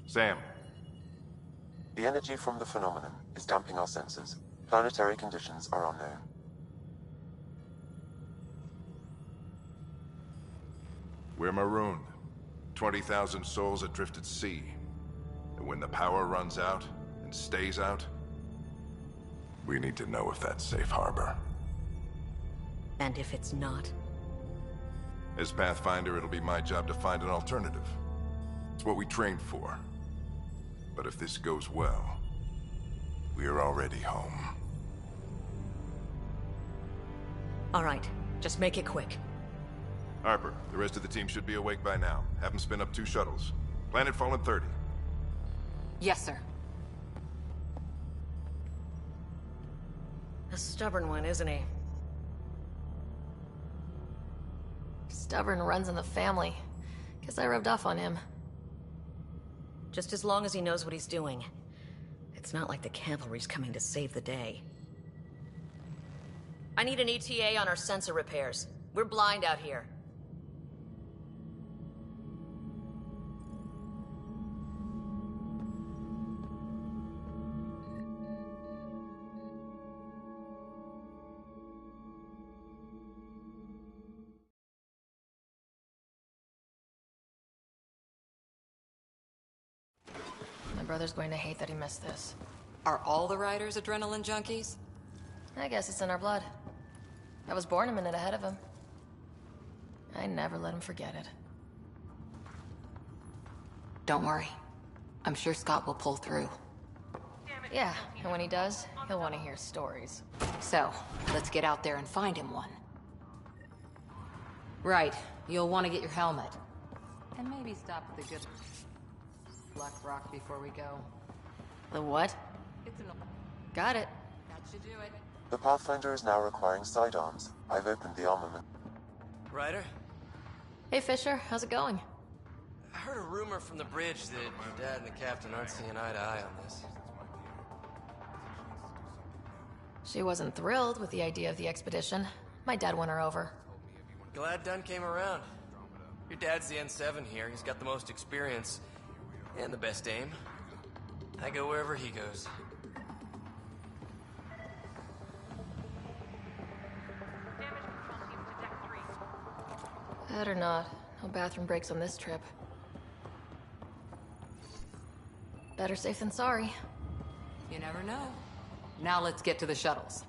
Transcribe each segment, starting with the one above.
Sam. The energy from the phenomenon is damping our senses. Planetary conditions are unknown. We're marooned. 20,000 souls adrift at sea. And when the power runs out, and stays out, we need to know if that's safe harbor. And if it's not? As Pathfinder, it'll be my job to find an alternative. It's what we trained for. But if this goes well, we are already home. All right, just make it quick. Harper, the rest of the team should be awake by now. Have them spin up 2 shuttles. Planet Fallen 30. Yes, sir. A stubborn one, isn't he? Stubborn runs in the family. Guess I rubbed off on him. Just as long as he knows what he's doing. It's not like the cavalry's coming to save the day. I need an ETA on our sensor repairs. We're blind out here. My brother's going to hate that he missed this. Are all the riders adrenaline junkies? I guess it's in our blood. I was born a minute ahead of him. I never let him forget it. Don't worry. I'm sure Scott will pull through. Yeah, and when he does, he'll want to hear stories. So, let's get out there and find him one. Right. You'll want to get your helmet. And maybe stop at the good Black Rock before we go. The what? It's an... Got it. That should do it. The Pathfinder is now requiring sidearms. I've opened the armament. Ryder? Hey Fisher, how's it going? I heard a rumor from the bridge that your dad and the captain aren't seeing eye to eye on this. She wasn't thrilled with the idea of the expedition. My dad won her over. Glad Dunn came around. Your dad's the N7 here. He's got the most experience. And the best aim. I go wherever he goes. Better not. No bathroom breaks on this trip. Better safe than sorry. You never know. Now let's get to the shuttles.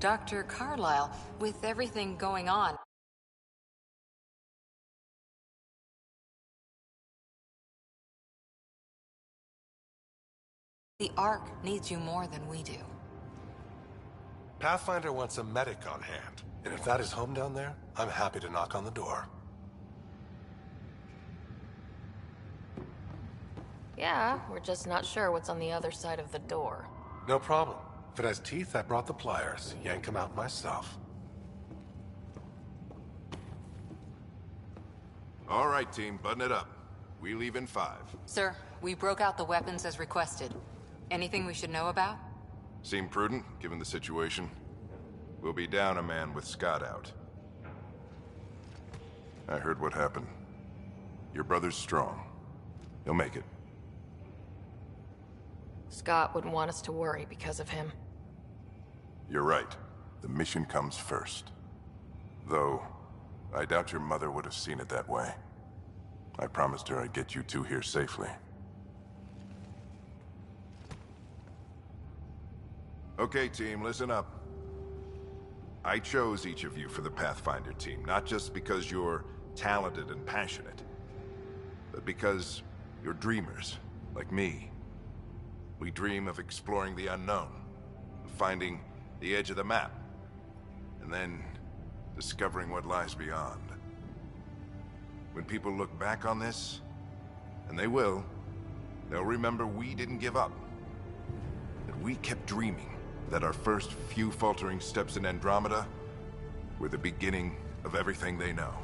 Dr. Carlyle, with everything going on, the Ark needs you more than we do. Pathfinder wants a medic on hand, and if that is home down there, I'm happy to knock on the door. Yeah, we're just not sure what's on the other side of the door. No problem. If it has teeth, I brought the pliers. Yank them out myself. All right, team, button it up. We leave in 5. Sir, we broke out the weapons as requested. Anything we should know about? Seem prudent, given the situation. We'll be down a man with Scott out. I heard what happened. Your brother's strong. He'll make it. Scott wouldn't want us to worry because of him. You're right. The mission comes first. Though, I doubt your mother would have seen it that way. I promised her I'd get you 2 here safely. Okay, team, listen up. I chose each of you for the Pathfinder team, not just because you're talented and passionate, but because you're dreamers, like me. We dream of exploring the unknown, of finding the edge of the map, and then discovering what lies beyond. When people look back on this, and they will, they'll remember we didn't give up. That we kept dreaming, that our first few faltering steps in Andromeda were the beginning of everything they know.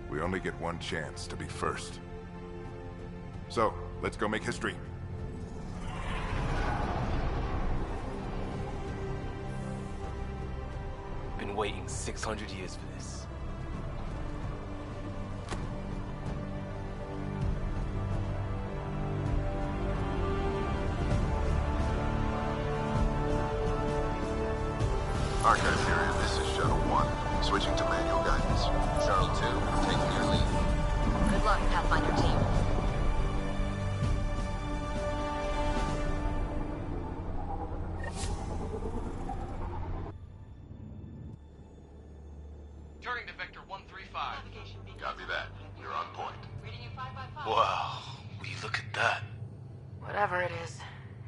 We only get one chance to be first. So, let's go make history. Been waiting 600 years for this. Archive period, this is Shuttle 1. Switching to manual guidance. Shuttle 2, taking your lead. Good luck, Pathfinder team. Turning to Vector 135. Copy that. You're on point. Wow, will you look at that? Whatever it is,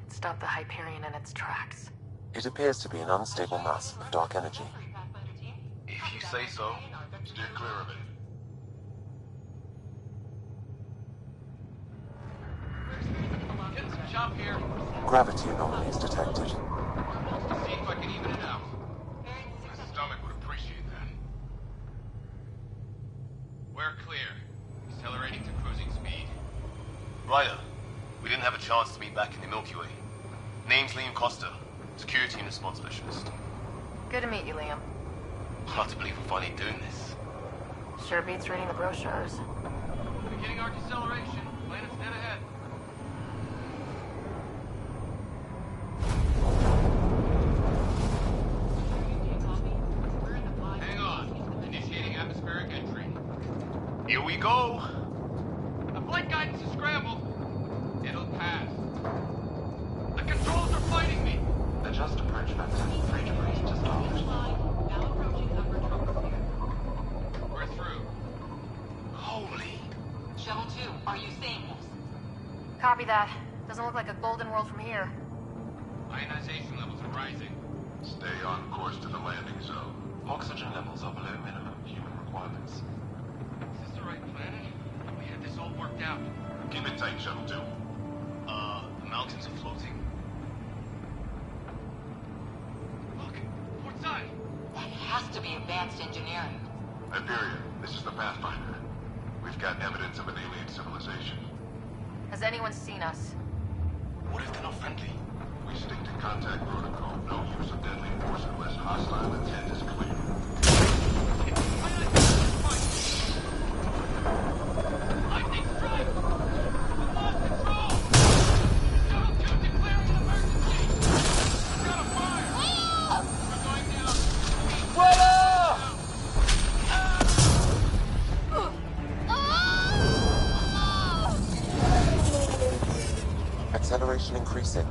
it stopped the Hyperion in its tracks. It appears to be an unstable mass of dark energy. If you say so. Steer clear of it. Getting some chop here. Gravity anomalies detected. See if I can even it out. My stomach would appreciate that. We're clear. Accelerating to cruising speed. Ryder, we didn't have a chance to meet back in the Milky Way. Name's Liam Costa, Security and Response Specialist. Good to meet you, Liam. Hard to believe we're finally doing this. Sure beats reading the brochures. Beginning our deceleration. Planet's dead ahead. Hang on. Initiating atmospheric entry. Here we go! The flight guidance is scrambled. It'll pass. The controls are fighting me. Adjust approach vector 3 degrees to start. We're through. Holy... Shuttle 2, are you seeing this? Copy that. Doesn't look like a golden world from here. Ionization levels are rising. Stay on course to the landing zone. Oxygen levels are below minimum human requirements. Is this the right planet? We had this all worked out. Keep it tight, Shuttle 2. The mountains are floating. Look, port side. That has to be advanced engineering. Hyperion, this is the Pathfinder. We've got evidence of an alien civilization. Has anyone seen us? What if they're not friendly? We stick to contact protocol. No use of deadly force unless hostile intent is clear. Lightning strike! We lost control! Shuttle 2 declaring an emergency! We've got a fire! We're going down! Acceleration increasing.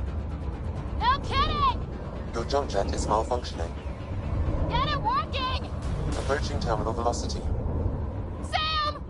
No kidding! Your jump jet is malfunctioning. Get it working! Approaching terminal velocity. Sam!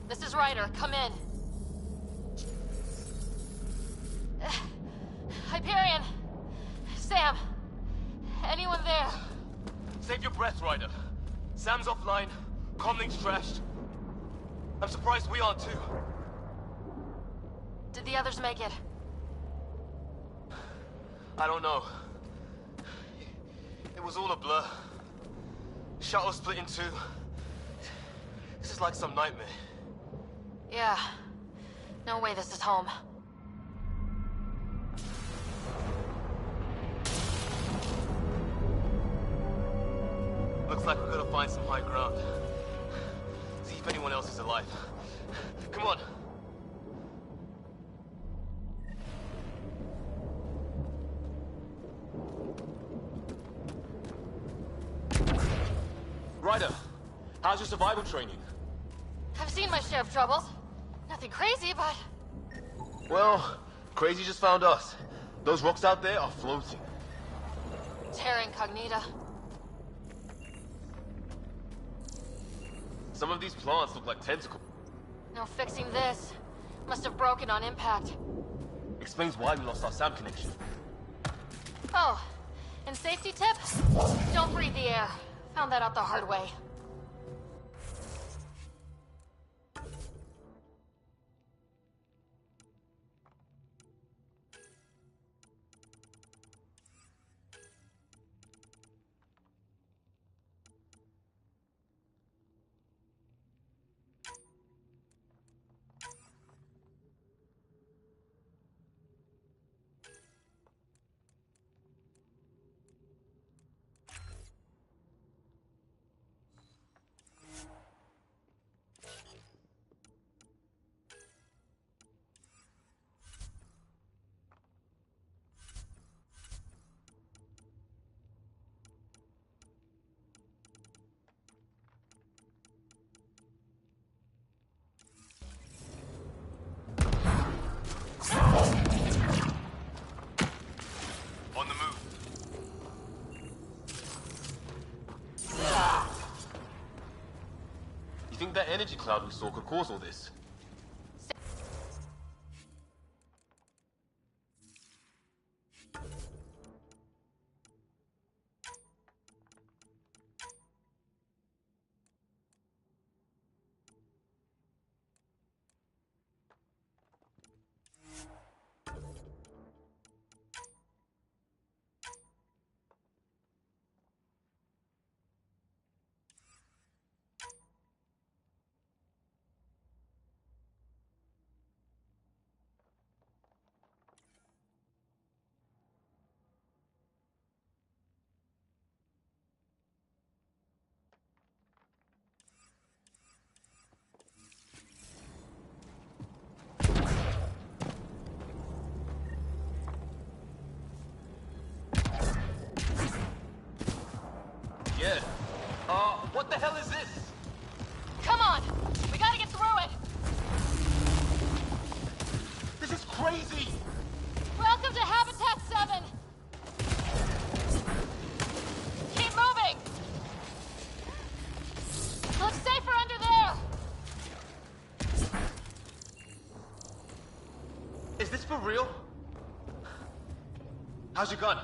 This is Ryder. Come in. Hyperion! Sam! Anyone there? Save your breath, Ryder. Sam's offline. Comlink's trashed. I'm surprised we aren't too. Did the others make it? I don't know. It was all a blur. Shuttle split in two. This is like some nightmare. Yeah. No way this is home. Looks like we're gonna find some high ground. See if anyone else is alive. Come on. Ryder, how's your survival training? I've seen my share of troubles. Nothing crazy, but... Well, Crazy just found us. Those rocks out there are floating. Terra Incognita. Some of these plants look like tentacles. No fixing this. Must have broken on impact. Explains why we lost our SAM connection. Oh, and safety tip? Don't breathe the air. Found that out the hard way. On the move. You think that energy cloud we saw could cause all this? Yeah. What the hell is this? Come on! We gotta get through it! This is crazy! Welcome to Habitat 7! Keep moving! Looks safer under there! Is this for real? How's your gun?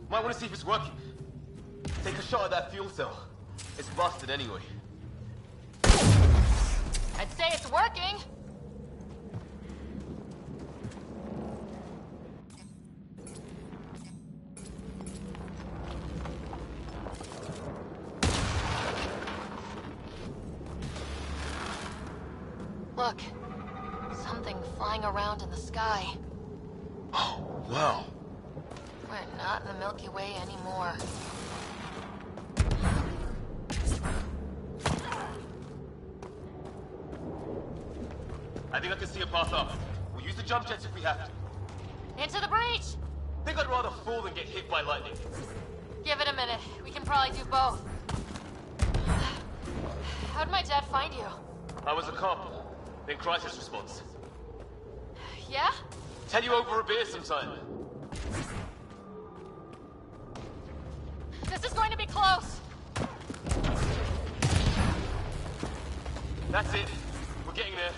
Might want to see if it's working. Take a shot at that fuel cell. It's busted anyway. I'd say it's working! Look. Something flying around in the sky. Oh, wow. We're not in the Milky Way anymore. I think I can see a path up. We'll use the jump jets if we have to. Into the breach! Think I'd rather fall than get hit by lightning. Give it a minute. We can probably do both. How'd my dad find you? I was a cop. Then crisis response. Yeah? Tell you over a beer sometime. This is going to be close. That's it. We're getting there.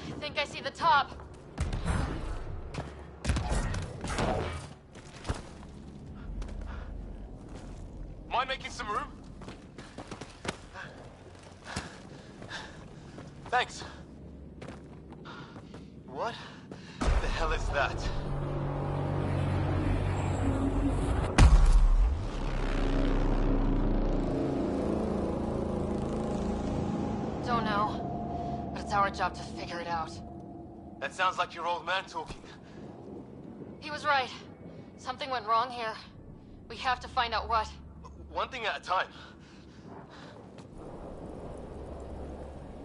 I think I see the top. Mind making some room? Thanks. What the hell is that? Don't know. But it's our job to figure it out. That sounds like your old man talking. He was right. Something went wrong here. We have to find out what. One thing at a time.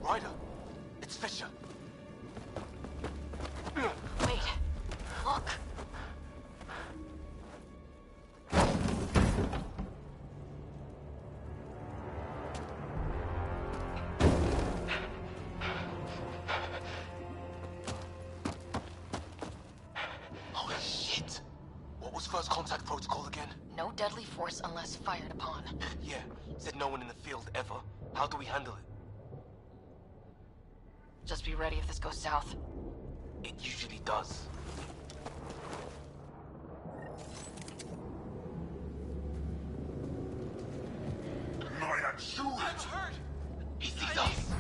Ryder, it's Fisher. Wait. Look. Holy shit! What was first contact protocol again? No deadly force unless fired upon. Yeah, said no one in the field ever. How do we handle it? Just be ready if this goes south. It usually does. I'm hurt! He sees us!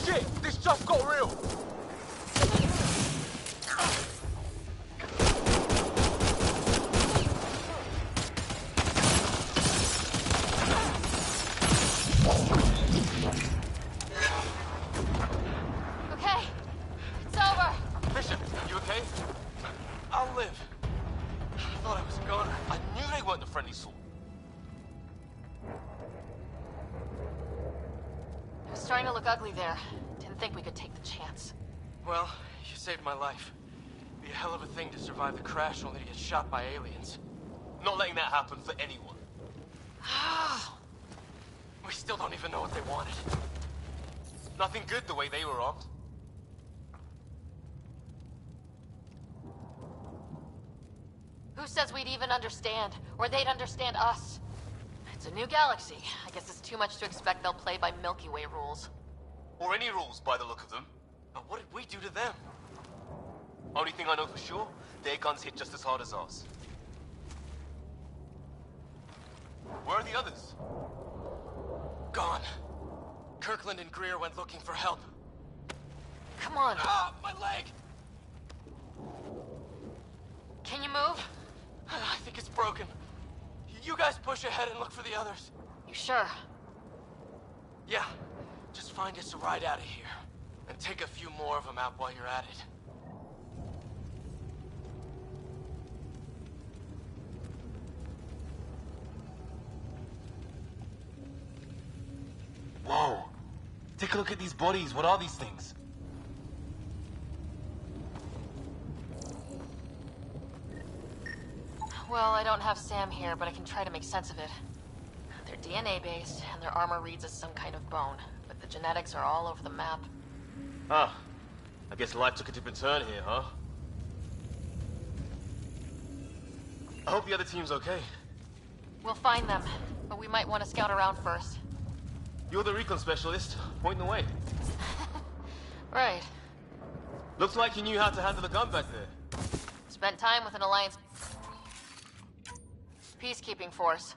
Shit! This just got real! Okay, it's over. Bishop, you okay? I'll live. I thought I was a goner. I knew they weren't the friendly sort. It was starting to look ugly there. Didn't think we could take the chance. Well, you saved my life. Be a hell of a thing to survive the crash only to get shot by aliens. Not letting that happen for anyone. We still don't even know what they wanted. Nothing good the way they were armed. Who says we'd even understand? Or they'd understand us? It's a new galaxy. I guess it's too much to expect they'll play by Milky Way rules. Or any rules by the look of them. But what did we do to them? Only thing I know for sure, their guns hit just as hard as ours. Where are the others? Gone. Kirkland and Greer went looking for help. Come on. Ah, my leg! Can you move? I think it's broken. You guys push ahead and look for the others. You sure? Yeah. Just find us a ride out of here. And take a few more of them out while you're at it. Whoa. Take a look at these bodies. What are these things? Well, I don't have Sam here, but I can try to make sense of it. They're DNA-based, and their armor reads as some kind of bone, but the genetics are all over the map. Ah. I guess life took a different turn here, huh? I hope the other team's okay. We'll find them, but we might want to scout around first. You're the recon specialist. Point the way. Right. Looks like you knew how to handle a gun back there. Spent time with an Alliance peacekeeping force.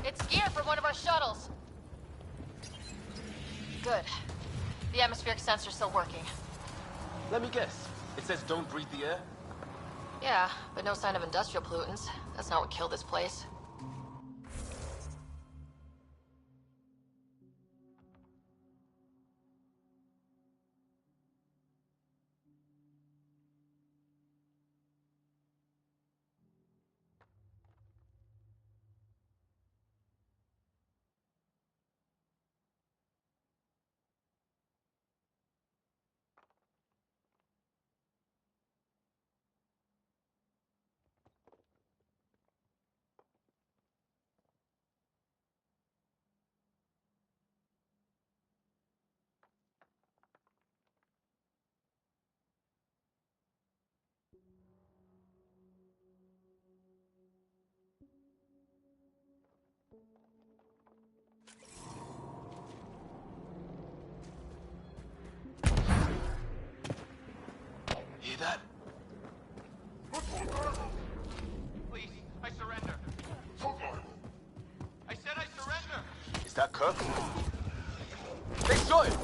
It's gear for one of our shuttles. Good. The atmospheric sensor's still working. Let me guess. It says don't breathe the air? Yeah, but no sign of industrial pollutants. That's not what killed this place. Hear that? Please, I surrender. I said I surrender. Is that Kirk? They shot him.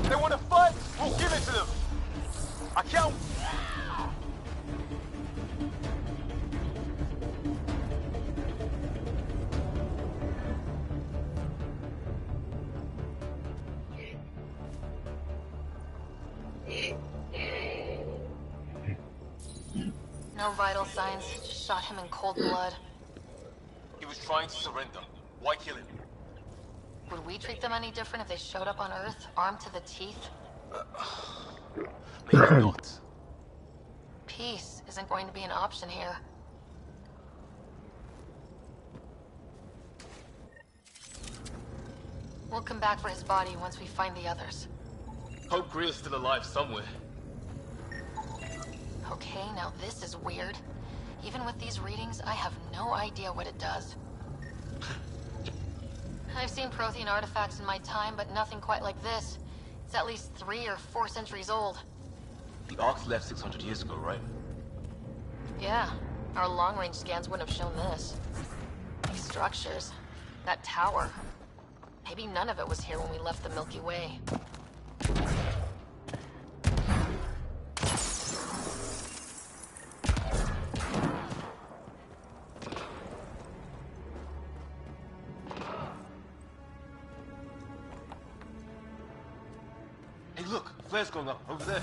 They want to fight? We'll give it to them. I can't. No vital signs. Just shot him in cold blood. He was trying to surrender. Why kill him? Would we treat them any different if they showed up on Earth, armed to the teeth? Maybe not. Peace isn't going to be an option here. We'll come back for his body once we find the others. Hope Greer's still alive somewhere. Okay, now this is weird. Even with these readings, I have no idea what it does. I've seen Prothean artifacts in my time, but nothing quite like this. It's at least 3 or 4 centuries old. The Ark's left 600 years ago, right? Yeah, our long-range scans wouldn't have shown this. These structures, that tower. Maybe none of it was here when we left the Milky Way. Hey, look! Flare's going up, over there.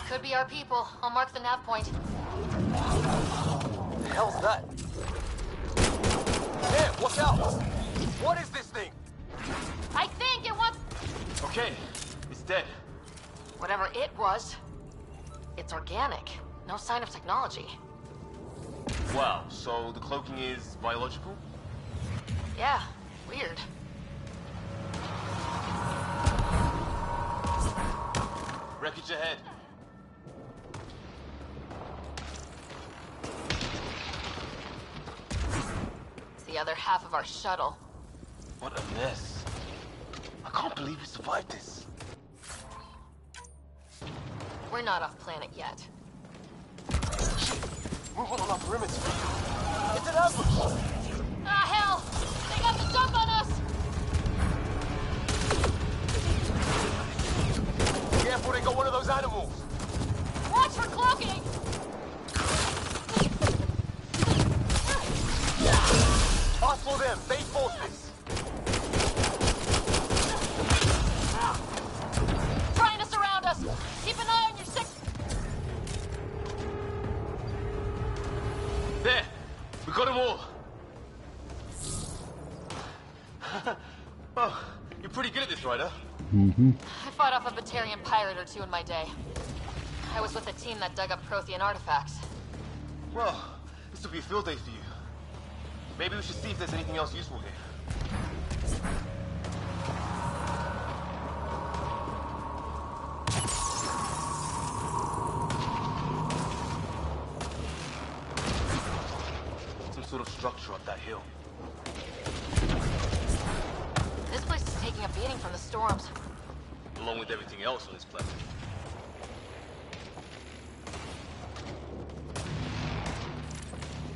Could be our people. I'll mark the nav point. The hell's that? Hey, watch out! What is this thing? I think it wants... Okay, it's dead. Whatever it was, it's organic. No sign of technology. Wow, so the cloaking is biological? Yeah, weird. Wreckage ahead. It's the other half of our shuttle. What a mess. I can't believe we survived this. We're not off planet yet. Moving on our perimeter. It's an ambush! Ah, hell! They got the jump on us! Careful, they got one of those animals! Watch for cloaking! Hustle them! They forced this! Trying to surround us! Keep an eye on your six... There! We got them all! Oh, you're pretty good at this, Ryder. I fought off a Batarian pirate or two in my day. I was with a team that dug up Prothean artifacts. Well, this will be a field day for you. Maybe we should see if there's anything else useful here. Some sort of structure up that hill. This place is taking a beating from the storms. Along with everything else on this planet.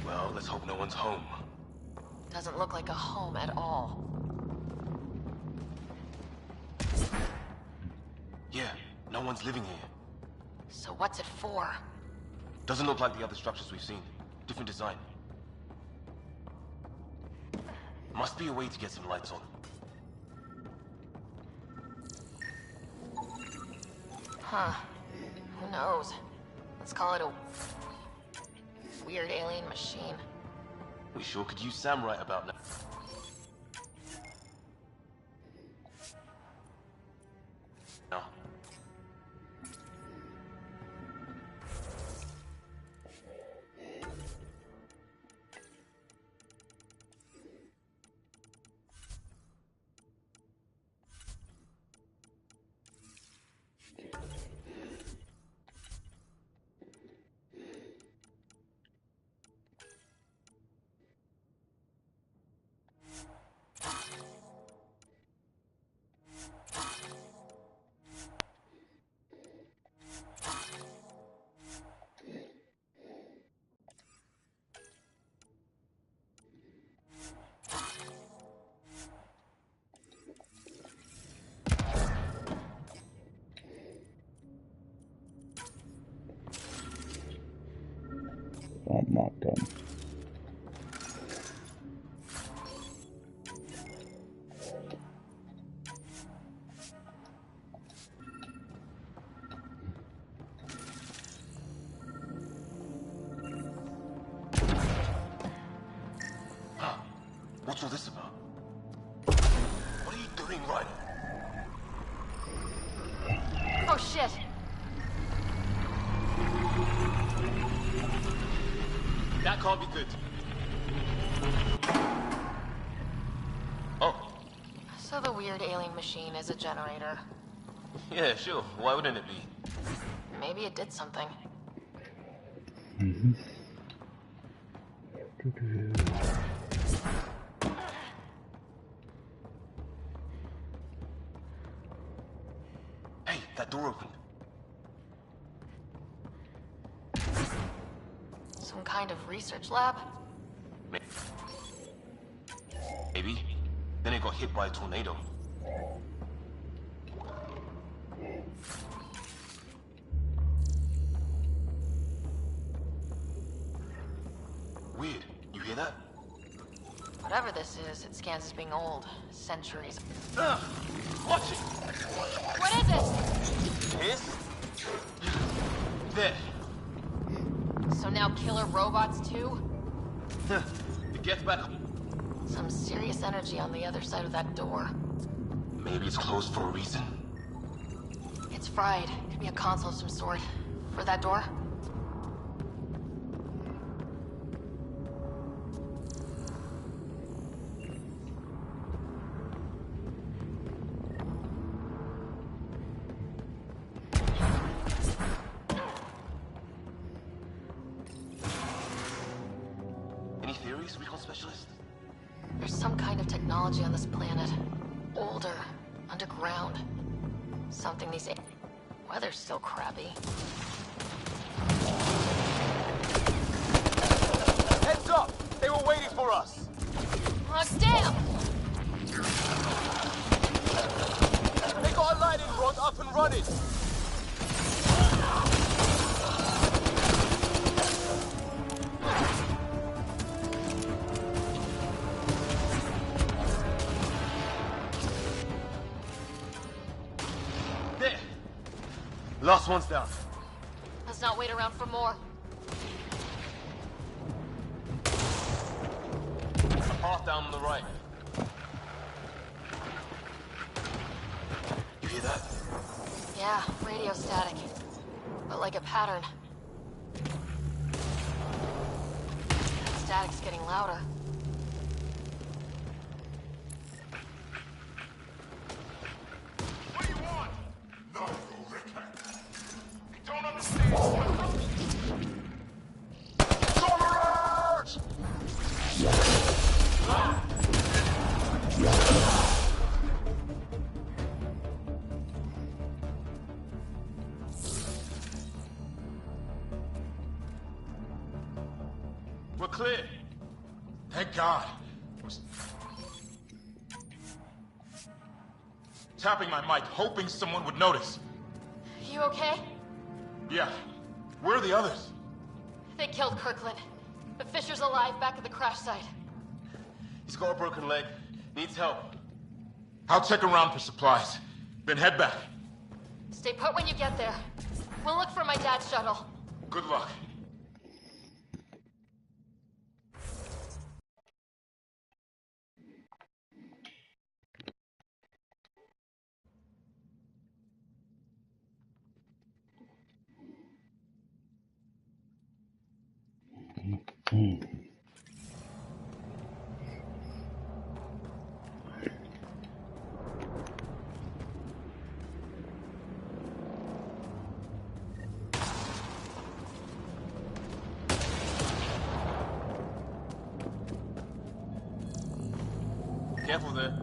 Well, let's hope no one's home. Doesn't look like a home at all. Yeah, no one's living here. So what's it for? Doesn't look like the other structures we've seen. Different design. Must be a way to get some lights on. Huh. Who knows? Let's call it a... weird alien machine. We sure could use Sam right about now. No. I'm not done. What's all this about? What are you doing, Ryder? Oh shit! That can't be good. Oh. So the weird alien machine is a generator. Yeah, sure. Why wouldn't it be? Maybe it did something. Hey, that door opened. Some kind of research lab? Maybe. Then it got hit by a tornado. Weird. You hear that? Whatever this is, it scans as being old. Centuries. Watch it! What is it? This? There. So now killer robots too? It gets better. Some serious energy on the other side of that door. Maybe it's closed for a reason. It's fried. Could be a console of some sort. For that door? Any theories, recon specialist? There's some kind of technology on this planet. Older. Underground. Something these... Weather's still crappy. Heads up! They were waiting for us! Oh, damn! They got a lightning rod up and running! There! Last one's down. Let's not wait around for more. A path down on the right. You hear that? Yeah, radio static. But like a pattern. That static's getting louder. What do you want? No, Rick. I don't understand. We're clear. Thank God. I was tapping my mic, hoping someone would notice. You okay? Yeah. Where are the others? They killed Kirkland. But Fisher's alive back at the crash site. He's got a broken leg. Needs help. I'll check around for supplies. Then head back. Stay put when you get there. We'll look for my dad's shuttle. Good luck. Careful there.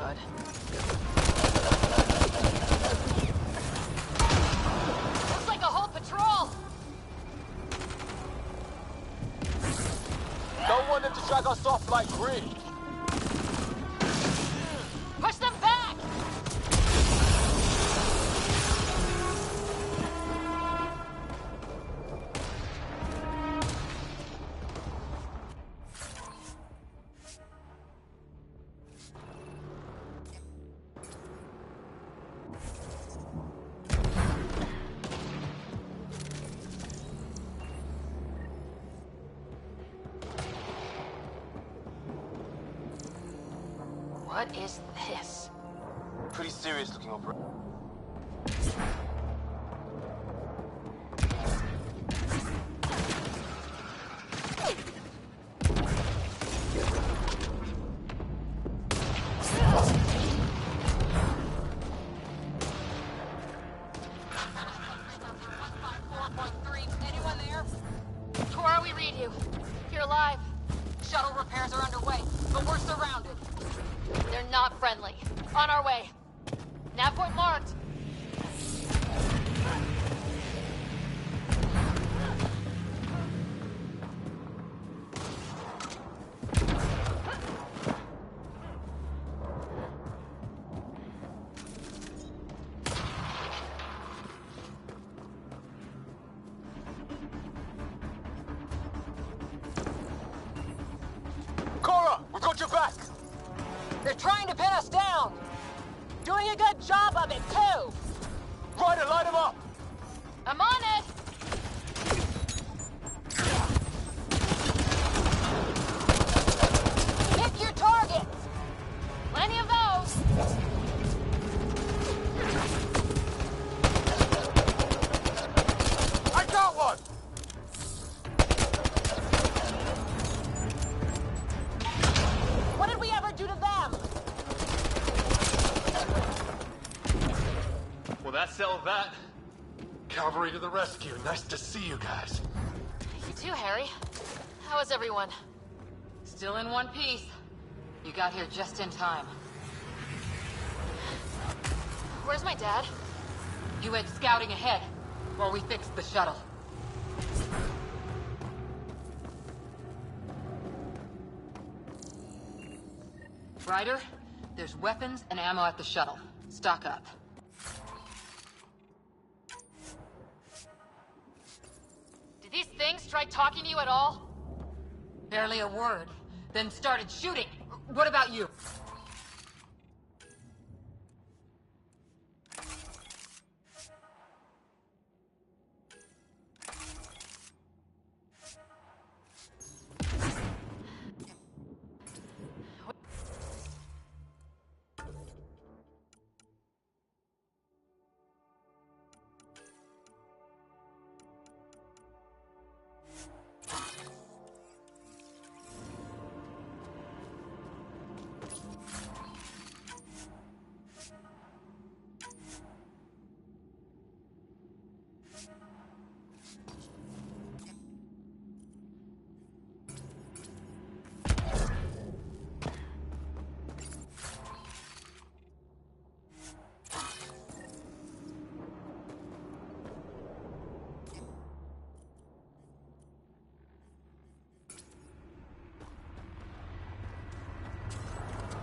good. Looks like a whole patrol! Don't want them to drag us off like Grid. Push them back! What is this? Pretty serious looking operation. Anyone there? Cora, we read you. You're alive. Shuttle repairs are underway, but we're surrounded. They're not friendly. On our way. Nav point marked. Cora, we got your back! They're trying to pin us down! Doing a good job of it, too! Ryder, light him up! I'm on it! Pick your targets! Plenty of those! I got one! What did we ever do to them? Well, that settled that. Cavalry to the rescue. Nice to see you guys. You too, Harry. How is everyone? Still in one piece. You got here just in time. Where's my dad? You went scouting ahead while we fixed the shuttle. Ryder, there's weapons and ammo at the shuttle. Stock up. Did these things try talking to you at all? Barely a word, then started shooting. What about you?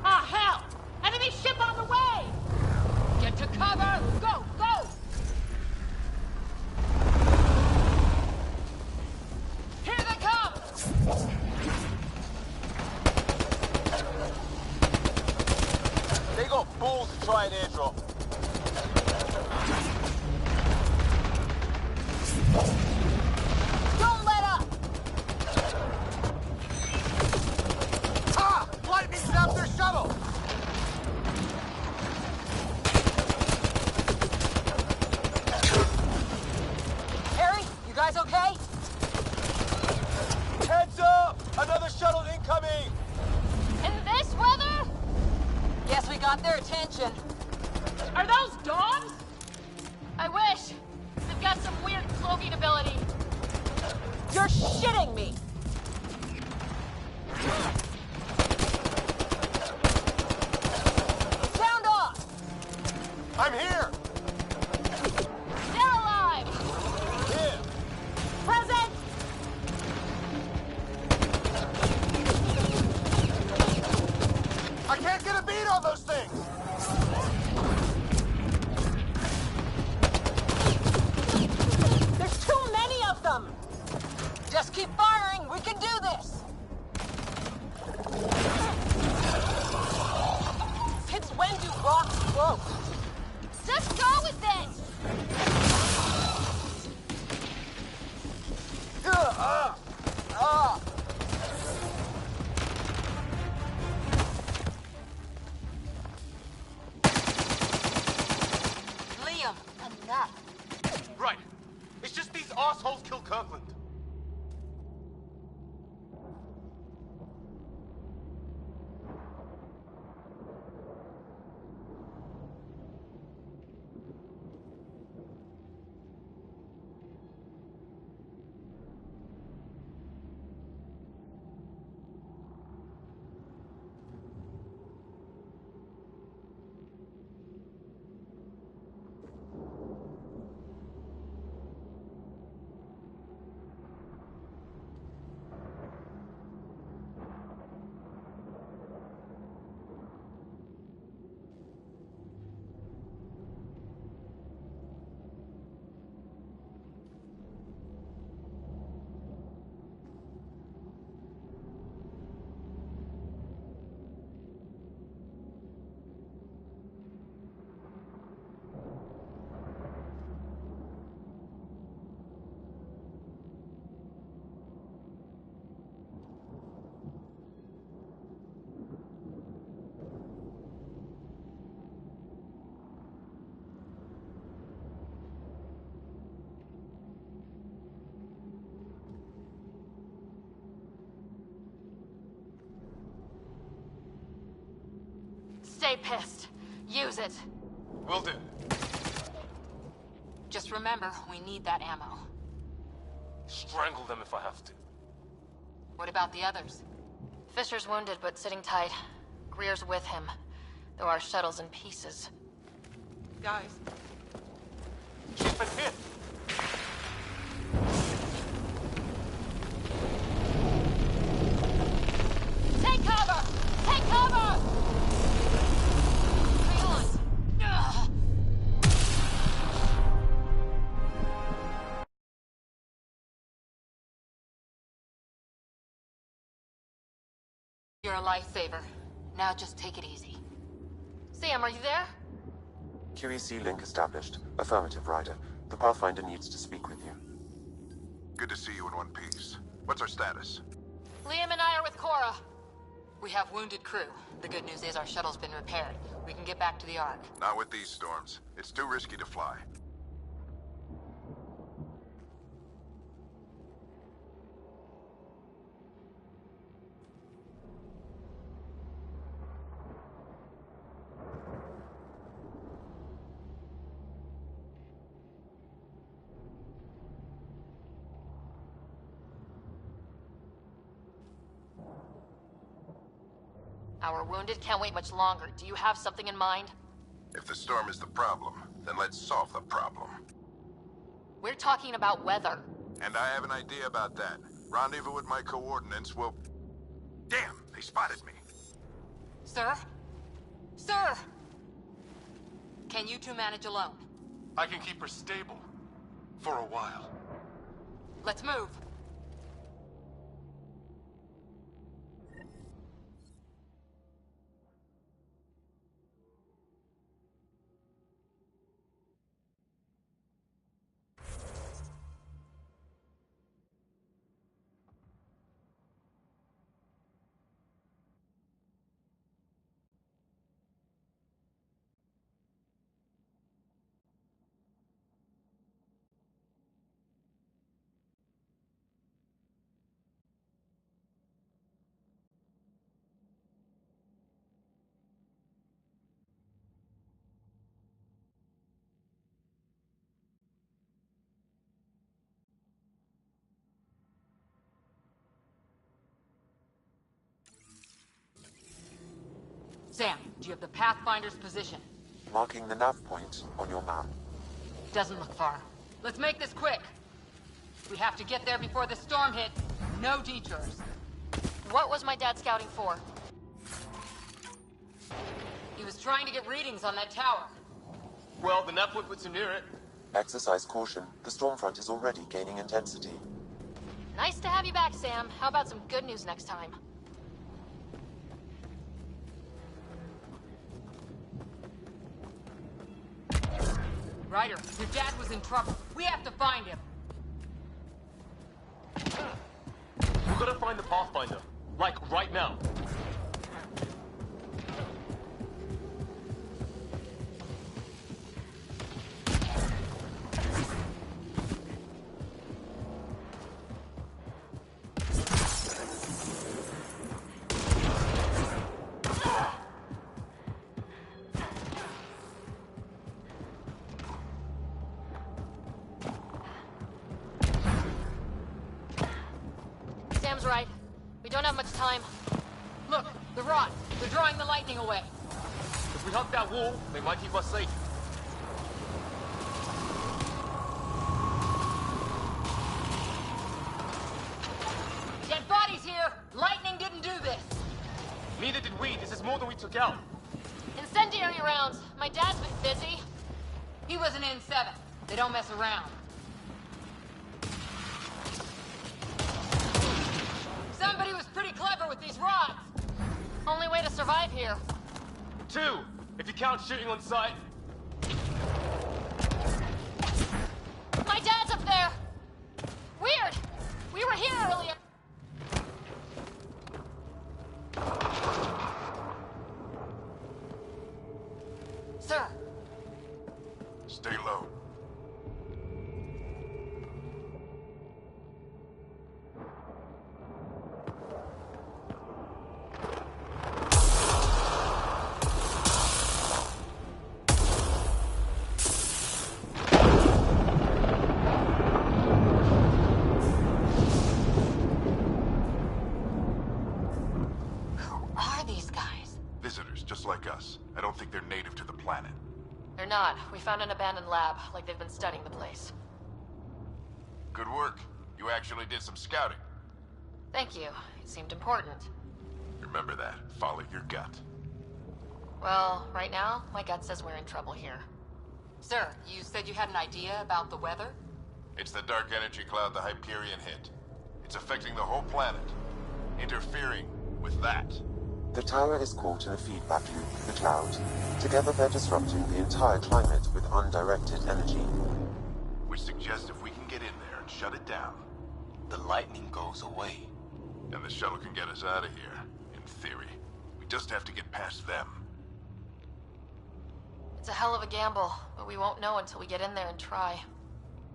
Ah, hell! Enemy ship on the way! Get to cover! Go, go! Here they come! They got balls to try an airdrop. Don't let up! Ah! Lightning snapped their shuttle! Harry, you guys okay? Heads up! Another shuttle incoming! In this weather? Guess we got their attention. Are those dogs? I wish. They've got some weird cloaking ability. You're shitting me! I'm here! They're alive! Here! Present! I can't get a beat on those things! There's too many of them! Just keep firing! We can do this! Since when do rocks float? Just go with it! Liam, enough. Right. It's just these assholes killed Kirkland. Stay pissed. Use it. Will do. Just remember, we need that ammo. Strangle them if I have to. What about the others? Fisher's wounded, but sitting tight. Greer's with him, though our shuttle's in pieces. Guys, She's been hit. Take cover! Take cover! Hang on. Ugh. You're a lifesaver. Now just take it easy. Sam, are you there? QEC link established. Affirmative, Ryder. The Pathfinder needs to speak with you. Good to see you in one piece. What's our status? Liam and I are with Cora. We have wounded crew. The good news is our shuttle's been repaired. We can get back to the Ark. Not with these storms. It's too risky to fly. Our wounded can't wait much longer. Do you have something in mind? If the storm is the problem, then let's solve the problem. We're talking about weather. And I have an idea about that. Rendezvous with my coordinates will... Damn! They spotted me. Sir? Sir! Can you two manage alone? I can keep her stable. For a while. Let's move. Sam, do you have the Pathfinder's position? marking the nav point on your map. Doesn't look far. Let's make this quick. We have to get there before the storm hits. No detours. What was my dad scouting for? He was trying to get readings on that tower. Well, the nav point puts him near it. Exercise caution. The storm front is already gaining intensity. Nice to have you back, Sam. How about some good news next time? Ryder, your dad was in trouble. We have to find him. We've got to find the Pathfinder. Like, right now. Sam's right. We don't have much time. Look, the rods. They're drawing the lightning away. If we hug that wall, they might keep us safe. Dead bodies here! Lightning didn't do this! Neither did we. This is more than we took out. Incendiary rounds. My dad's been busy. He was an N7. They don't mess around. Somebody was pretty clever with these rods. Only way to survive here. 2, if you count shooting on sight. My dad's up there! Weird! We were here earlier. Sir. Stay low. Just like us. I don't think they're native to the planet. They're not. We found an abandoned lab, like they've been studying the place. Good work. You actually did some scouting. Thank you. It seemed important. Remember that. Follow your gut. Well, right now, my gut says we're in trouble here. Sir, you said you had an idea about the weather? It's the dark energy cloud the Hyperion hit. It's affecting the whole planet. Interfering with that. The tower is caught in a feedback loop with the cloud. Together they're disrupting the entire climate with undirected energy. Which suggests if we can get in there and shut it down, the lightning goes away. And the shuttle can get us out of here, in theory. We just have to get past them. It's a hell of a gamble, but we won't know until we get in there and try.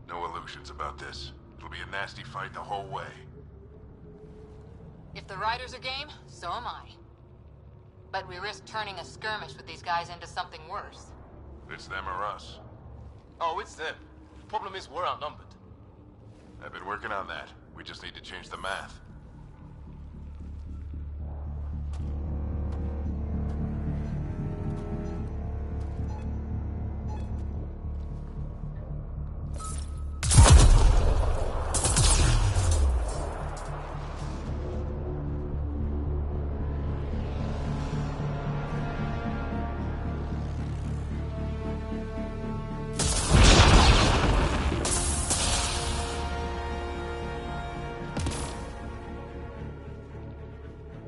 No illusions about this. It'll be a nasty fight the whole way. If the riders are game, so am I. But we risk turning a skirmish with these guys into something worse. It's them or us. Oh, it's them. Problem is, we're outnumbered. I've been working on that. We just need to change the math.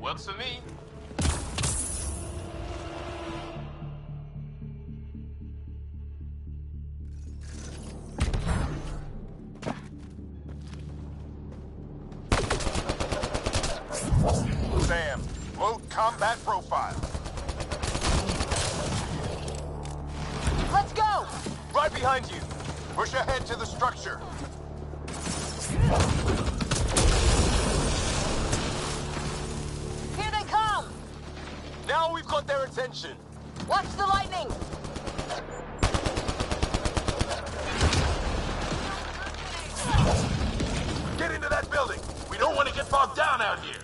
Works for me. Sam, load combat profile. Let's go! Right behind you. Push ahead to the structure. Here they come! Now we've got their attention. Watch the lightning! Get into that building. We don't want to get bogged down out here.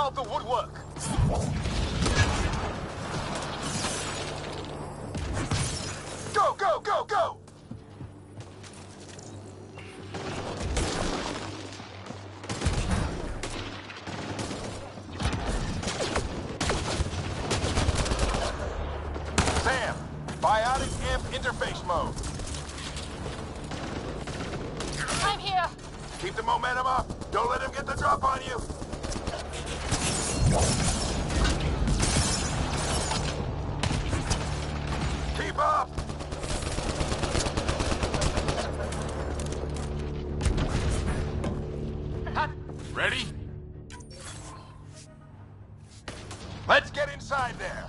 out the woodwork. Go, go, go, go! Sam, biotic amp interface mode. I'm here. Keep the momentum up. Don't let him get the drop on you. Keep up. Ready? Let's get inside there.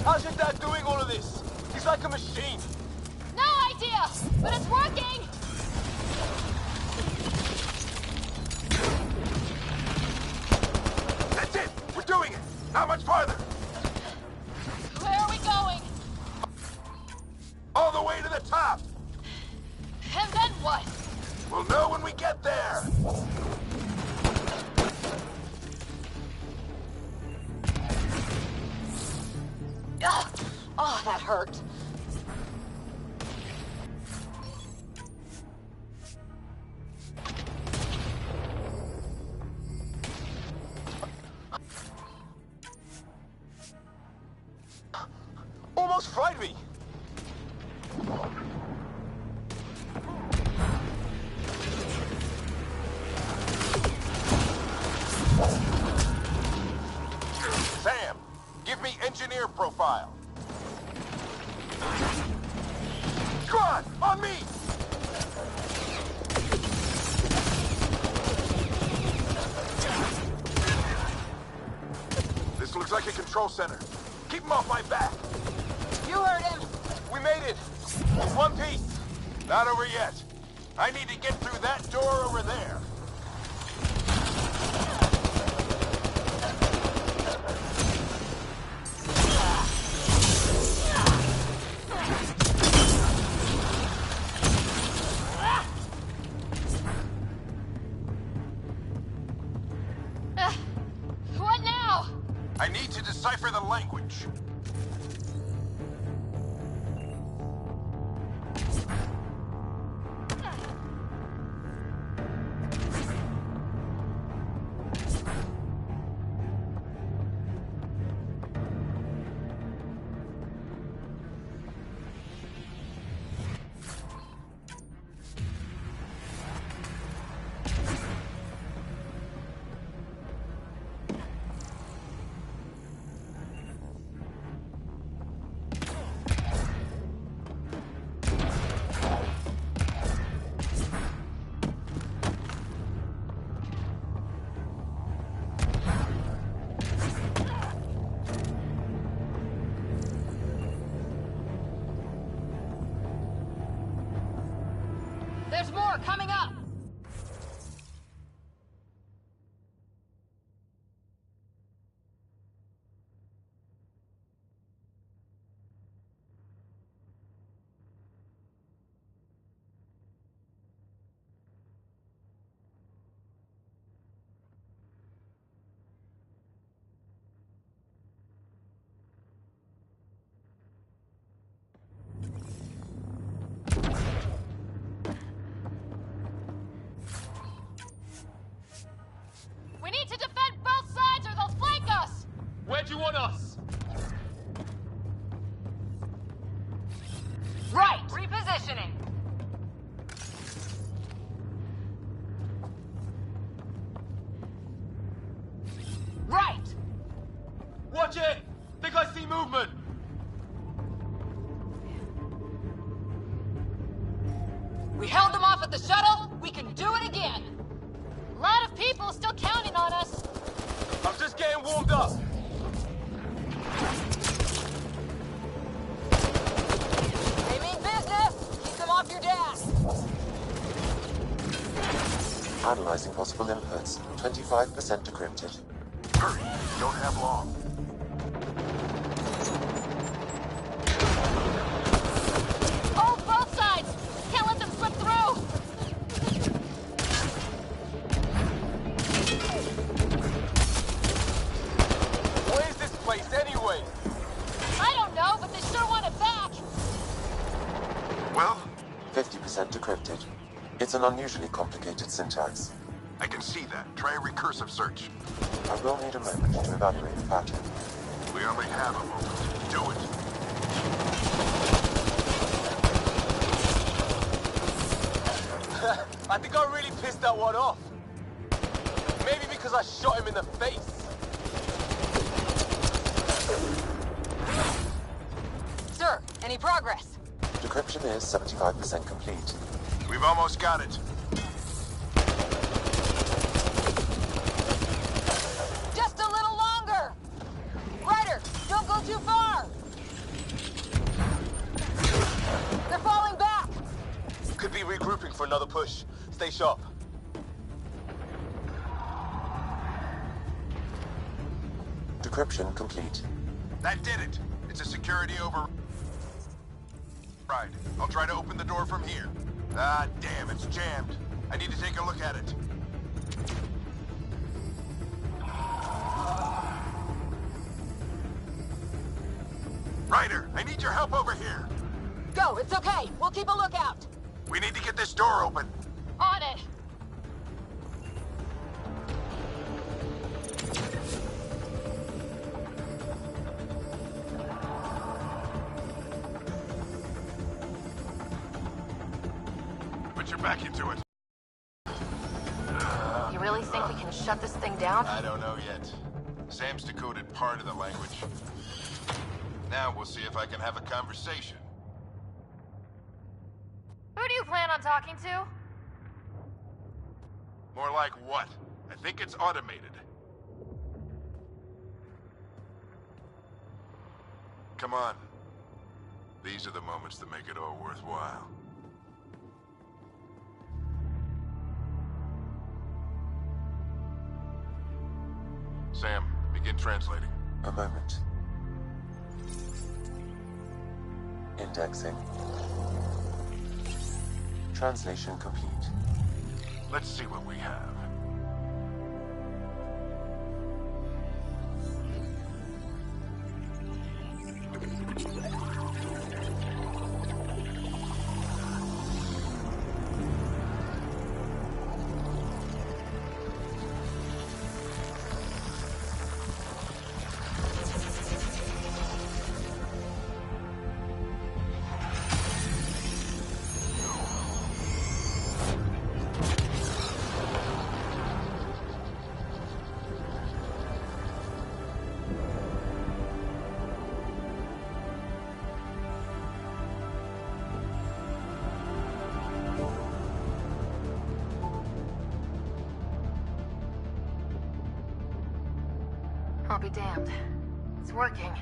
How's your dad doing all of this? He's like a machine. No idea, but it's working. That's it. We're doing it. Not much farther. Where are we going? All the way to the top. And then what? We'll know when we get there. Ugh. Oh, that hurt. Almost fried me. Sam, give me engineer profile. Squad, on me! This looks like a control center. Keep him off my back. You heard him. We made it. One piece. Not over yet. I need to get through that door over there. What now? I need to decipher the language. There's more coming up. We need to defend both sides or they'll flank us! Where do you want us? Right! Repositioning. Right! Watch it! Think I see movement! We held them off at the shuttle. We can do it again. A lot of people still counting on us. I'm just getting warmed up. They mean business. Keep them off your dad. Analyzing possible inputs. 25% decrypted. Hurry, don't have long. Hold both sides. Can't let them slip through. 99% decrypted. It's an unusually complicated syntax. I can see that. Try a recursive search. I will need a moment to evaluate the pattern. We only have a moment. Do it. I think I really pissed that one off. Maybe because I shot him in the face. Sir, any progress? Decryption is 75% complete. We've almost got it. Just a little longer! Ryder, don't go too far! They're falling back! Could be regrouping for another push. Stay sharp. Decryption complete. That did it. It's a security override. I'll try to open the door from here. Ah, damn, it's jammed. I need to take a look at it. Ryder, I need your help over here. Go, it's okay. We'll keep a lookout. We need to get this door open. On it! Put your back into it. You really think we can shut this thing down? I don't know yet. Sam's decoded part of the language. Now we'll see if I can have a conversation. Who do you plan on talking to? More like what? I think it's automated. Come on. These are the moments that make it all worthwhile. Sam, begin translating. A moment. Indexing. Translation complete. Let's see what we have. I'll be damned. It's working.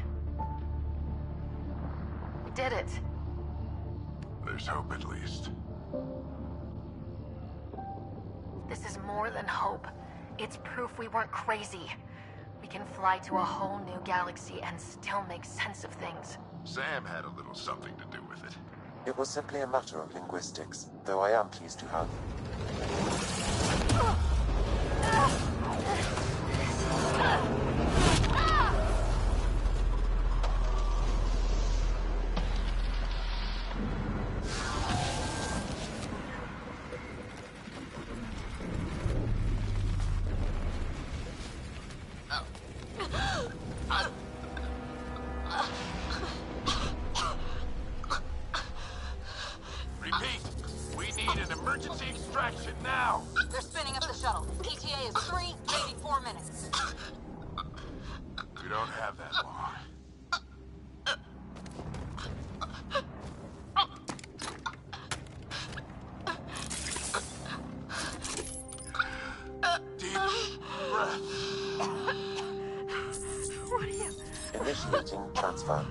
We did it. There's hope at least. This is more than hope. It's proof we weren't crazy. We can fly to a whole new galaxy and still make sense of things. Sam had a little something to do with it. It was simply a matter of linguistics, though I am pleased to have. Repeat, we need an emergency extraction now. They're spinning up the shuttle. ETA is 3, maybe 4 minutes. We don't have that long. Deep breath. What are you? Initiating transfer.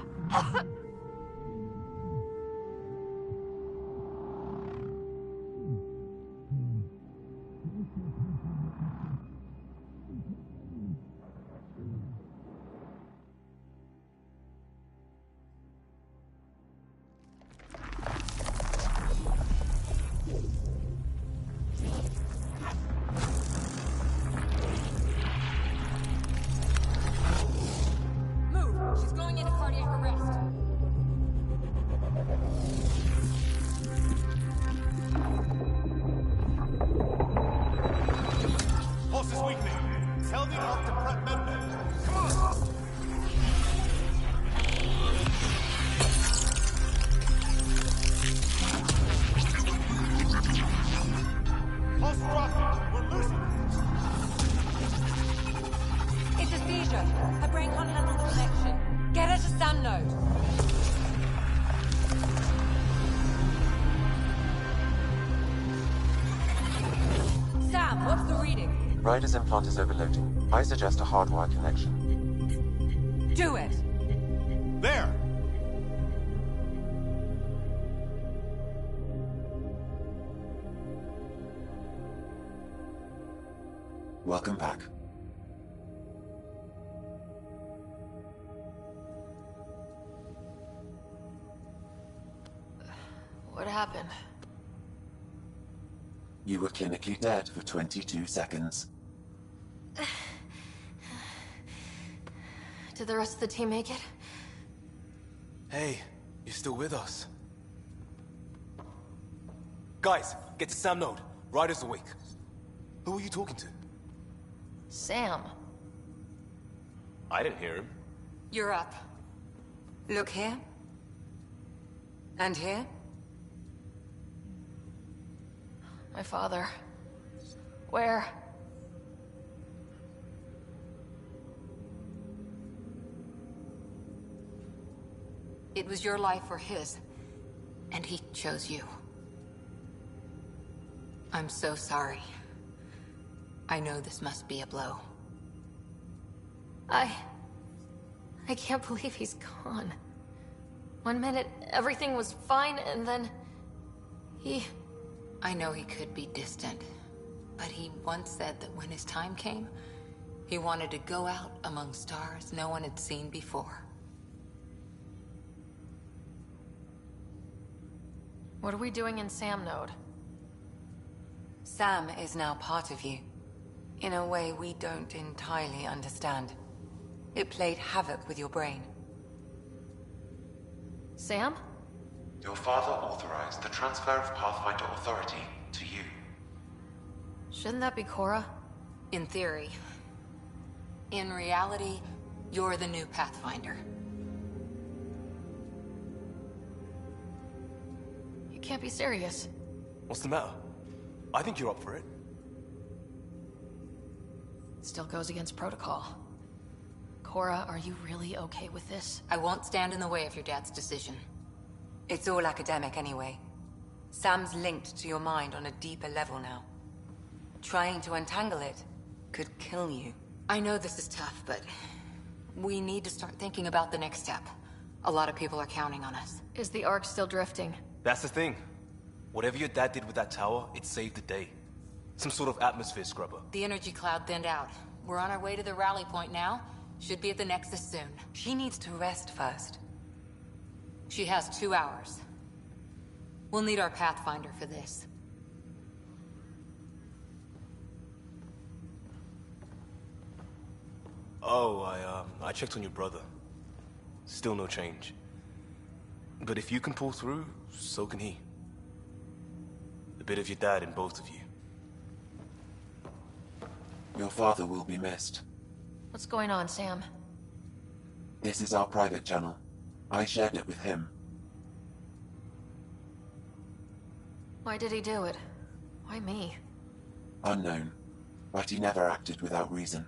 Move. She's going into cardiac arrest. off to prep medbay. Come on! Pulse dropping. We're losing it. It's a seizure. Her brain can't handle the connection. Get her to Sam node. Sam, what's the reading? Ryder's implant is overloading. I suggest a hardwire connection. Do it! There! Welcome back. What happened? You were clinically dead for 22 seconds. Did the rest of the team make it? Hey, you're still with us. Guys, get to Sam node. Ryder's awake. Who are you talking to? Sam. I didn't hear him. You're up. Look here. And here. My father. Where? It was your life or his, and he chose you. I'm so sorry. I know this must be a blow. I can't believe he's gone. 1 minute, everything was fine, and then... I know he could be distant, but he once said that when his time came, he wanted to go out among stars no one had seen before. What are we doing in Sam node? Sam is now part of you. In a way we don't entirely understand. It played havoc with your brain. Sam? Your father authorized the transfer of Pathfinder authority to you. Shouldn't that be Cora? In theory. In reality, you're the new Pathfinder. You can't be serious. What's the matter? I think you're up for it. Still goes against protocol. Cora, are you really okay with this? I won't stand in the way of your dad's decision. It's all academic anyway. Sam's linked to your mind on a deeper level now. Trying to untangle it could kill you. I know this is tough, but we need to start thinking about the next step. A lot of people are counting on us. Is the Ark still drifting? That's the thing. Whatever your dad did with that tower, it saved the day. Some sort of atmosphere scrubber. The energy cloud thinned out. We're on our way to the rally point now. Should be at the Nexus soon. She needs to rest first. She has 2 hours. We'll need our Pathfinder for this. Oh, I checked on your brother. Still no change. But if you can pull through, so can he. A bit of your dad in both of you. Your father will be missed. What's going on, Sam? This is our private channel. I shared it with him. Why did he do it? Why me? Unknown, but he never acted without reason.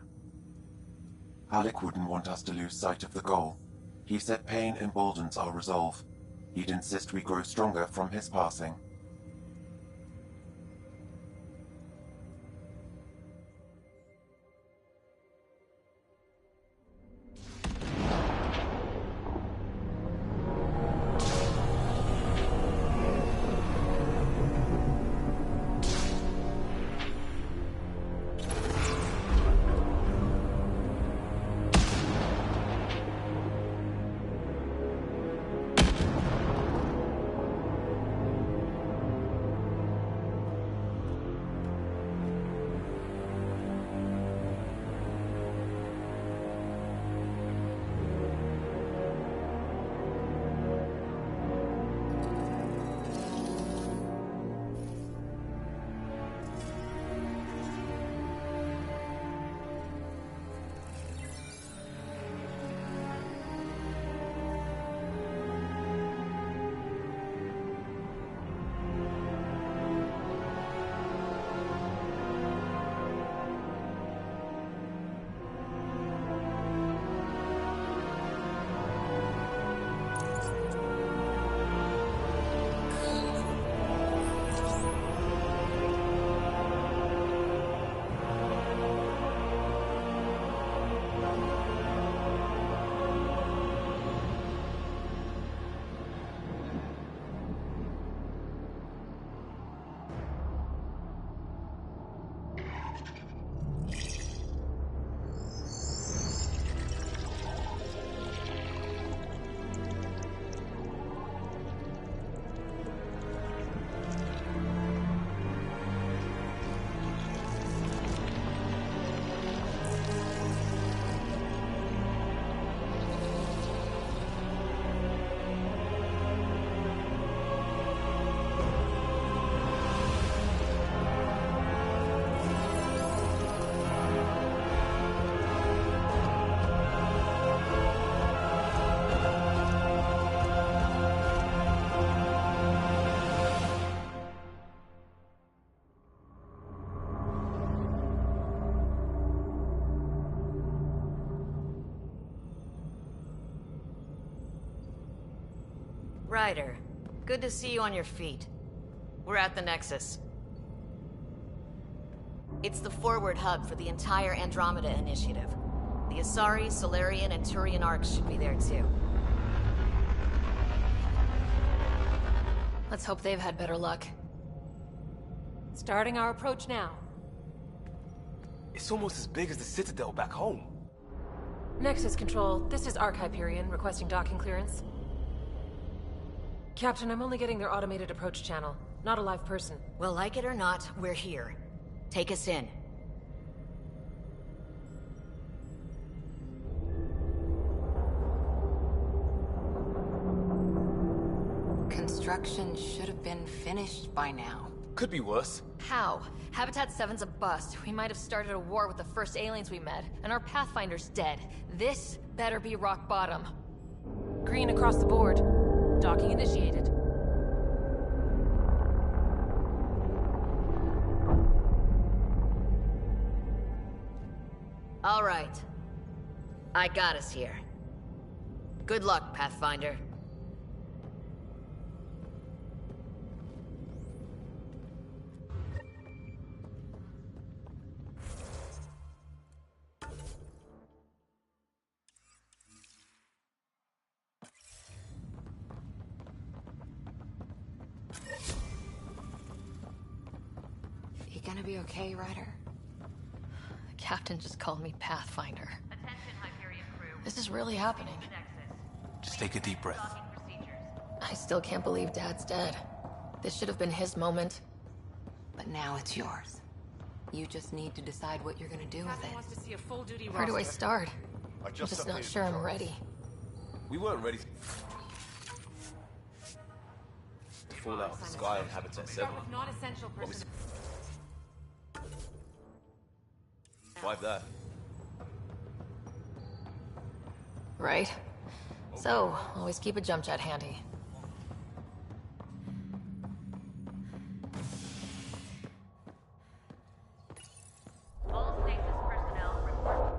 Alec wouldn't want us to lose sight of the goal. He said pain emboldens our resolve. He'd insist we grow stronger from his passing. Ryder, good to see you on your feet. We're at the Nexus. It's the forward hub for the entire Andromeda initiative. The Asari, Solarian, and Turian arcs should be there too. Let's hope they've had better luck. Starting our approach now. It's almost as big as the Citadel back home. Nexus Control, this is Arc Hyperion requesting docking clearance. Captain, I'm only getting their automated approach channel, not a live person. Well, like it or not, we're here. Take us in. Construction should have been finished by now. Could be worse. How? Habitat 7's a bust. We might have started a war with the first aliens we met, and our Pathfinder's dead. This better be rock bottom. Green across the board. Docking initiated. All right. I got us here. Good luck, Pathfinder. You gonna be okay, Ryder? The captain just called me Pathfinder. Attention, Hyperion crew. This is really happening. Just take a deep breath. I still can't believe Dad's dead. This should have been his moment. But now it's yours. You just need to decide what you're gonna do with it. Wants to see a full-duty Where do I roster. start? I'm just not sure I'm ready. We weren't ready to fall out of the sky on Habitat 7. Non-essential What we person. survived that. Right? So, always keep a jump jet handy. All stasis personnel report.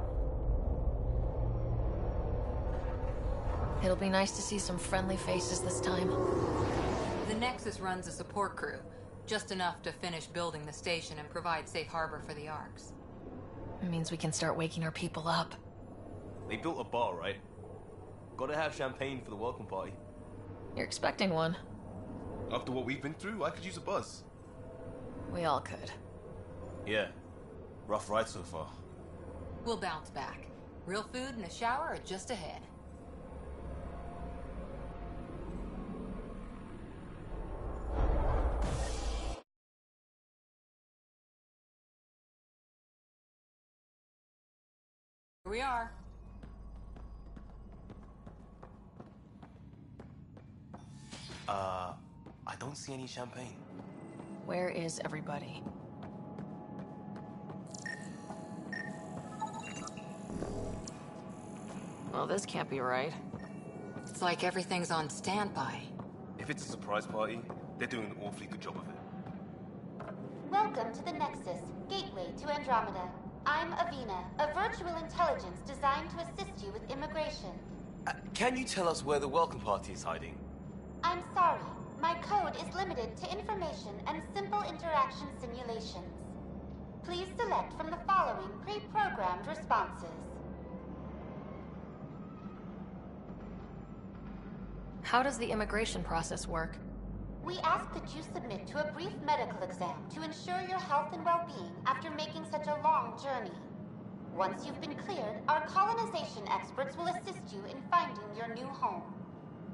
It'll be nice to see some friendly faces this time. The Nexus runs a support crew, just enough to finish building the station and provide safe harbor for the arcs. It means we can start waking our people up. They built a bar, right? Gotta have champagne for the welcome party. You're expecting one. After what we've been through, I could use a buzz. We all could. Yeah. Rough ride so far. We'll bounce back. Real food and a shower are just ahead. Here we are. I don't see any champagne. Where is everybody? Well, this can't be right. It's like everything's on standby. If it's a surprise party, they're doing an awfully good job of it. Welcome to the Nexus, gateway to Andromeda. I'm Avina, a virtual intelligence designed to assist you with immigration. Can you tell us where the welcome party is hiding? I'm sorry. My code is limited to information and simple interaction simulations. Please select from the following pre-programmed responses. How does the immigration process work? We ask that you submit to a brief medical exam to ensure your health and well-being after making such a long journey. Once you've been cleared, our colonization experts will assist you in finding your new home.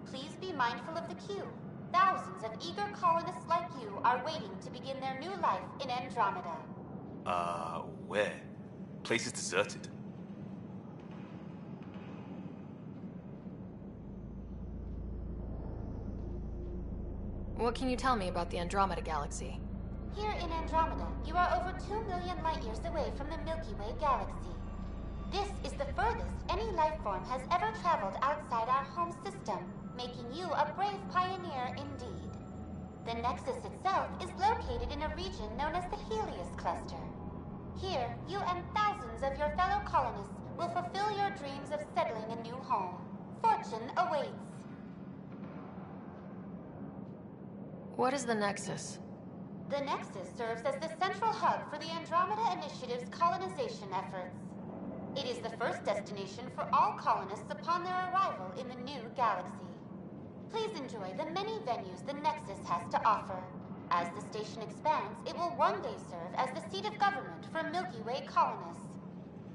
Please be mindful of the queue. Thousands of eager colonists like you are waiting to begin their new life in Andromeda. Where? Place is deserted. What can you tell me about the Andromeda galaxy? Here in Andromeda, you are over 2 million light-years away from the Milky Way galaxy. This is the furthest any life form has ever traveled outside our home system, making you a brave pioneer indeed. The Nexus itself is located in a region known as the Helios Cluster. Here, you and thousands of your fellow colonists will fulfill your dreams of settling a new home. Fortune awaits. What is the Nexus? The Nexus serves as the central hub for the Andromeda Initiative's colonization efforts. It is the first destination for all colonists upon their arrival in the new galaxy. Please enjoy the many venues the Nexus has to offer. As the station expands, it will one day serve as the seat of government for Milky Way colonists.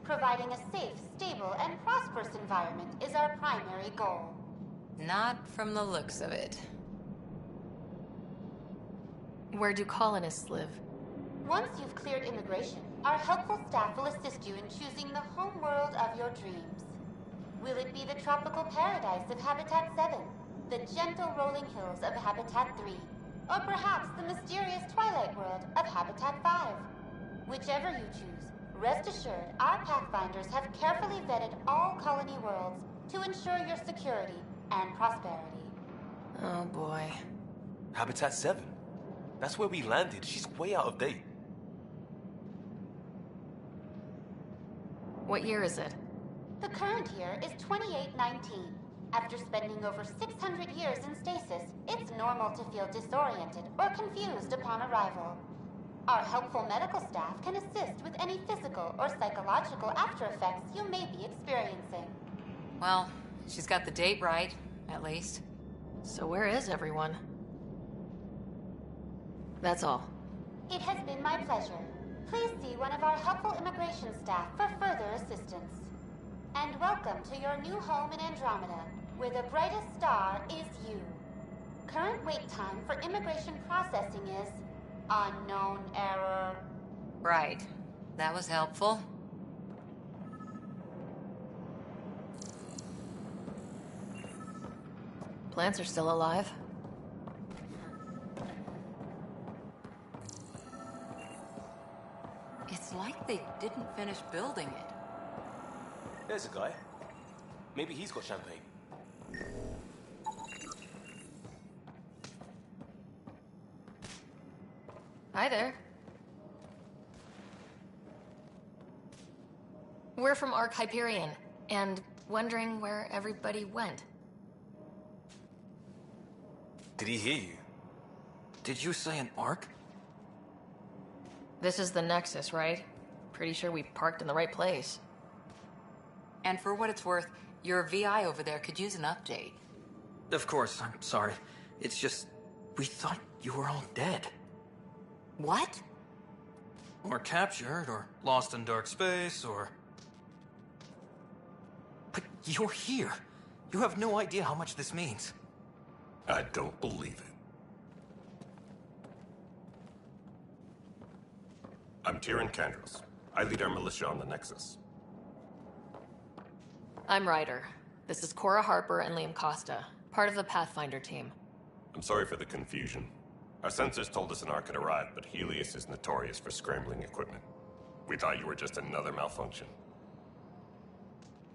Providing a safe, stable, and prosperous environment is our primary goal. Not from the looks of it. Where do colonists live? Once you've cleared immigration, our helpful staff will assist you in choosing the home world of your dreams. Will it be the tropical paradise of Habitat 7, the gentle rolling hills of Habitat 3, or perhaps the mysterious twilight world of Habitat 5? Whichever you choose, rest assured our Pathfinders have carefully vetted all colony worlds to ensure your security and prosperity. Oh boy. Habitat 7? That's where we landed. She's way out of date. What year is it? The current year is 2819. After spending over 600 years in stasis, it's normal to feel disoriented or confused upon arrival. Our helpful medical staff can assist with any physical or psychological after effects you may be experiencing. Well, she's got the date right, at least. So where is everyone? That's all. It has been my pleasure. Please see one of our helpful immigration staff for further assistance. And welcome to your new home in Andromeda, where the brightest star is you. Current wait time for immigration processing is unknown error. Right. That was helpful. Plants are still alive. It's like they didn't finish building it. There's a guy. Maybe he's got champagne. Hi there. We're from Ark Hyperion, and wondering where everybody went. Did he hear you? Did you say an Ark? This is the Nexus, right? Pretty sure we parked in the right place. And for what it's worth, your VI over there could use an update. Of course, I'm sorry. It's just, we thought you were all dead. What? Or captured, or lost in dark space, or... But you're here. You have no idea how much this means. I don't believe it. I'm Tyrion Kandros. I lead our militia on the Nexus. I'm Ryder. This is Cora Harper and Liam Costa, part of the Pathfinder team. I'm sorry for the confusion. Our sensors told us an Ark had arrived, but Helios is notorious for scrambling equipment. We thought you were just another malfunction.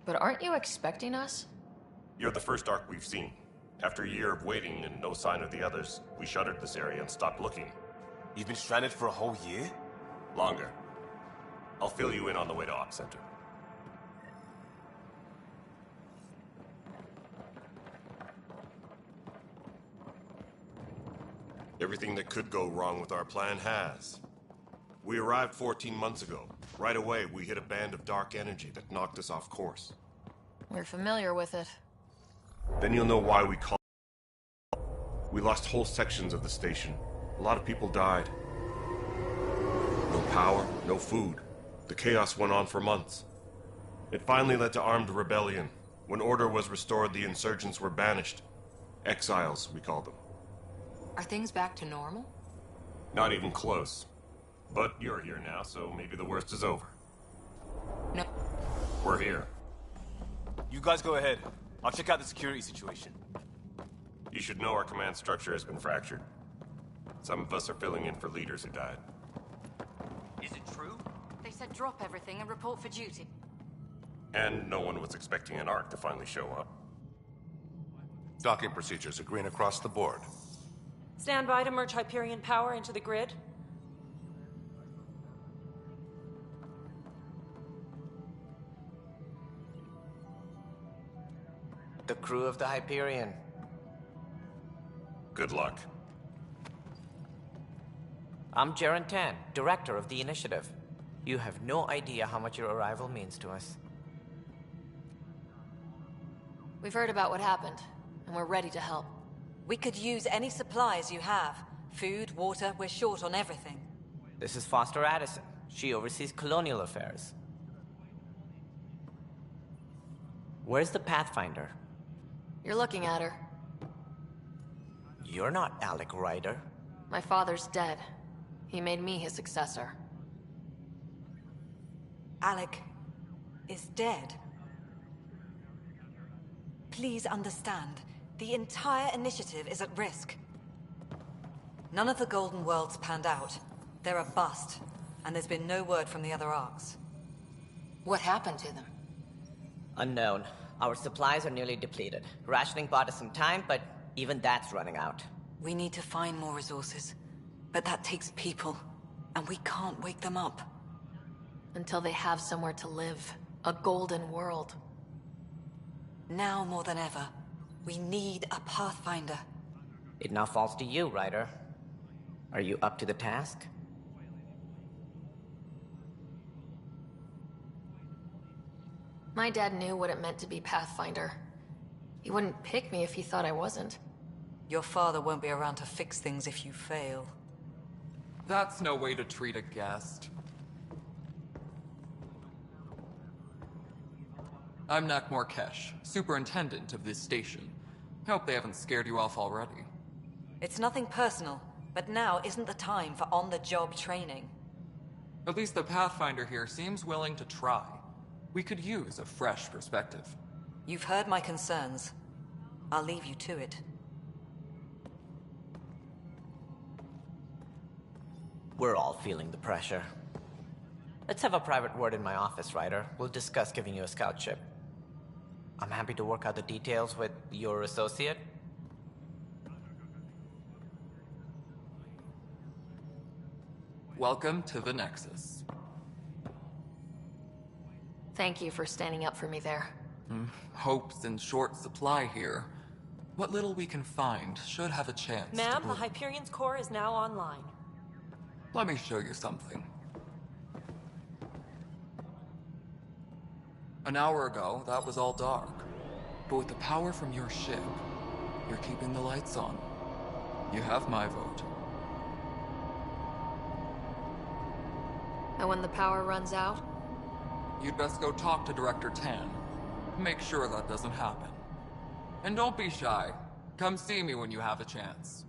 But aren't you expecting us? You're the first Ark we've seen. After a year of waiting and no sign of the others, we shuttered this area and stopped looking. You've been stranded for a whole year? Longer. I'll fill you in on the way to Op Center. Everything that could go wrong with our plan has. We arrived 14 months ago. Right away, we hit a band of dark energy that knocked us off course. We're familiar with it. Then you'll know why we called. We lost whole sections of the station. A lot of people died. No power, no food. The chaos went on for months. It finally led to armed rebellion. When order was restored, the insurgents were banished. Exiles, we call them. Are things back to normal? Not even close. But you're here now, so maybe the worst is over. No. We're here. You guys go ahead. I'll check out the security situation. You should know our command structure has been fractured. Some of us are filling in for leaders who died. Is it true? They said drop everything and report for duty. And no one was expecting an Ark to finally show up. Docking procedures are green across the board. Stand by to merge Hyperion power into the grid. The crew of the Hyperion. Good luck. I'm Jaren Tan, director of the initiative. You have no idea how much your arrival means to us. We've heard about what happened, and we're ready to help. We could use any supplies you have. Food, water, we're short on everything. This is Foster Addison. She oversees colonial affairs. Where's the Pathfinder? You're looking at her. You're not Alec Ryder. My father's dead. He made me his successor. Alec is dead. Please understand, the entire initiative is at risk. None of the Golden Worlds panned out. They're a bust, and there's been no word from the other arcs. What happened to them? Unknown. Our supplies are nearly depleted. Rationing bought us some time, but even that's running out. We need to find more resources, but that takes people, and we can't wake them up. Until they have somewhere to live. A golden world. Now more than ever, we need a Pathfinder. It now falls to you, Ryder. Are you up to the task? My dad knew what it meant to be Pathfinder. He wouldn't pick me if he thought I wasn't. Your father won't be around to fix things if you fail. That's no way to treat a guest. I'm Nak Morkesh, superintendent of this station. Hope they haven't scared you off already. It's nothing personal, but now isn't the time for on-the-job training. At least the Pathfinder here seems willing to try. We could use a fresh perspective. You've heard my concerns. I'll leave you to it. We're all feeling the pressure. Let's have a private word in my office, Ryder. We'll discuss giving you a scout ship. I'm happy to work out the details with your associate. Welcome to the Nexus. Thank you for standing up for me there. Hope's in short supply here. What little we can find should have a chance. Ma'am, the Hyperion's core is now online. Let me show you something. An hour ago, that was all dark. But with the power from your ship, you're keeping the lights on. You have my vote. And when the power runs out? You'd best go talk to Director Tan. Make sure that doesn't happen. And don't be shy. Come see me when you have a chance.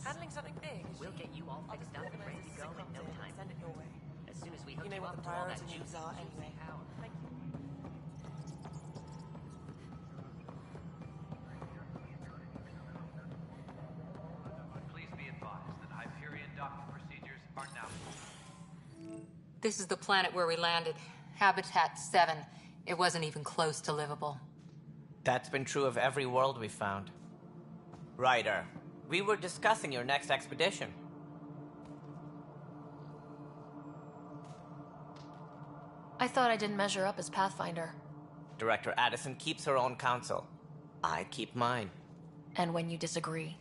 Handling something big. We'll get you all fixed up and ready to go in no time. Send it your way. As soon as we hook you up to all that juice are anyway. Thank you. Please be advised that Hyperion docking procedures are now. This is the planet where we landed. Habitat 7. It wasn't even close to livable. That's been true of every world we found. Ryder, we were discussing your next expedition. I thought I didn't measure up as Pathfinder. Director Addison keeps her own counsel. I keep mine. And when you disagree?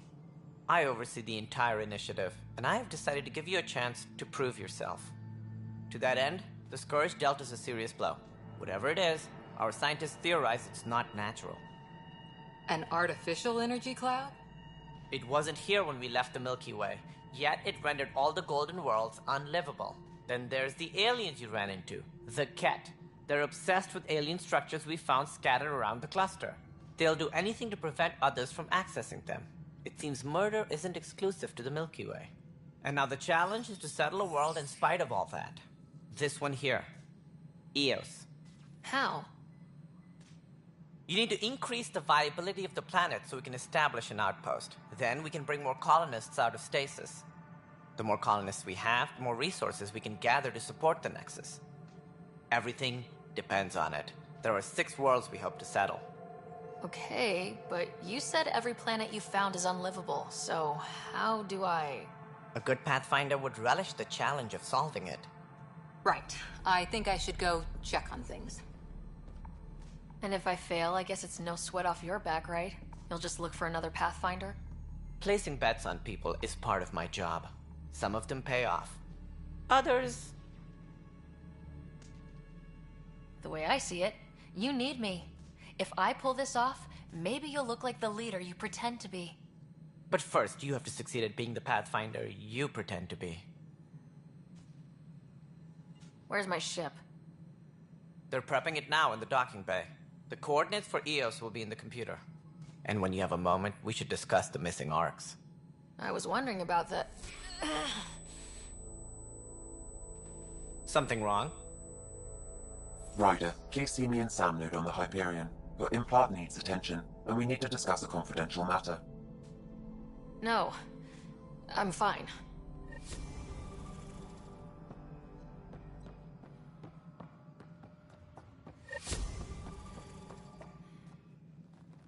I oversee the entire initiative, and I have decided to give you a chance to prove yourself. To that end, the Scourge dealt us a serious blow. Whatever it is, our scientists theorize it's not natural. An artificial energy cloud? It wasn't here when we left the Milky Way, yet it rendered all the Golden Worlds unlivable. Then there's the aliens you ran into, the Ket. They're obsessed with alien structures we found scattered around the cluster. They'll do anything to prevent others from accessing them. It seems murder isn't exclusive to the Milky Way. And now the challenge is to settle a world in spite of all that. This one here. Eos. How? You need to increase the viability of the planet so we can establish an outpost. Then we can bring more colonists out of stasis. The more colonists we have, the more resources we can gather to support the Nexus. Everything depends on it. There are 6 worlds we hope to settle. Okay, but you said every planet you found is unlivable, so how do I... A good Pathfinder would relish the challenge of solving it. Right. I think I should go check on things. And if I fail, I guess it's no sweat off your back, right? You'll just look for another Pathfinder? Placing bets on people is part of my job. Some of them pay off. Others... The way I see it, you need me. If I pull this off, maybe you'll look like the leader you pretend to be. But first, you have to succeed at being the Pathfinder you pretend to be. Where's my ship? They're prepping it now in the docking bay. The coordinates for EOS will be in the computer. And when you have a moment, we should discuss the missing arcs. I was wondering about that. Something wrong? Ryder, please see me and Sam node on the Hyperion. Your implant needs attention, and we need to discuss a confidential matter. No. I'm fine.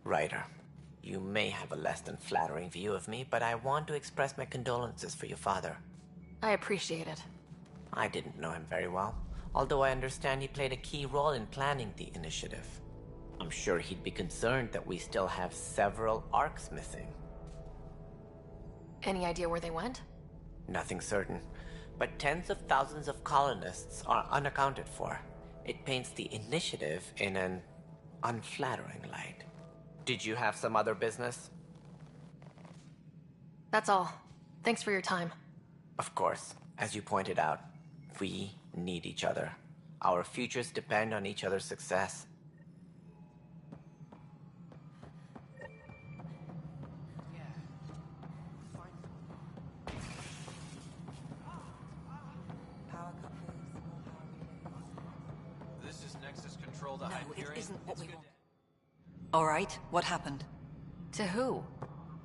Ryder, you may have a less than flattering view of me, but I want to express my condolences for your father. I appreciate it. I didn't know him very well, although I understand he played a key role in planning the initiative. I'm sure he'd be concerned that we still have several arcs missing. Any idea where they went? Nothing certain, but tens of thousands of colonists are unaccounted for. It paints the initiative in an unflattering light. Did you have some other business? That's all. Thanks for your time. Of course. As you pointed out, we need each other. Our futures depend on each other's success. This is Nexus Control to No, Hyperion. it isn't what we want. All right, what happened? To who?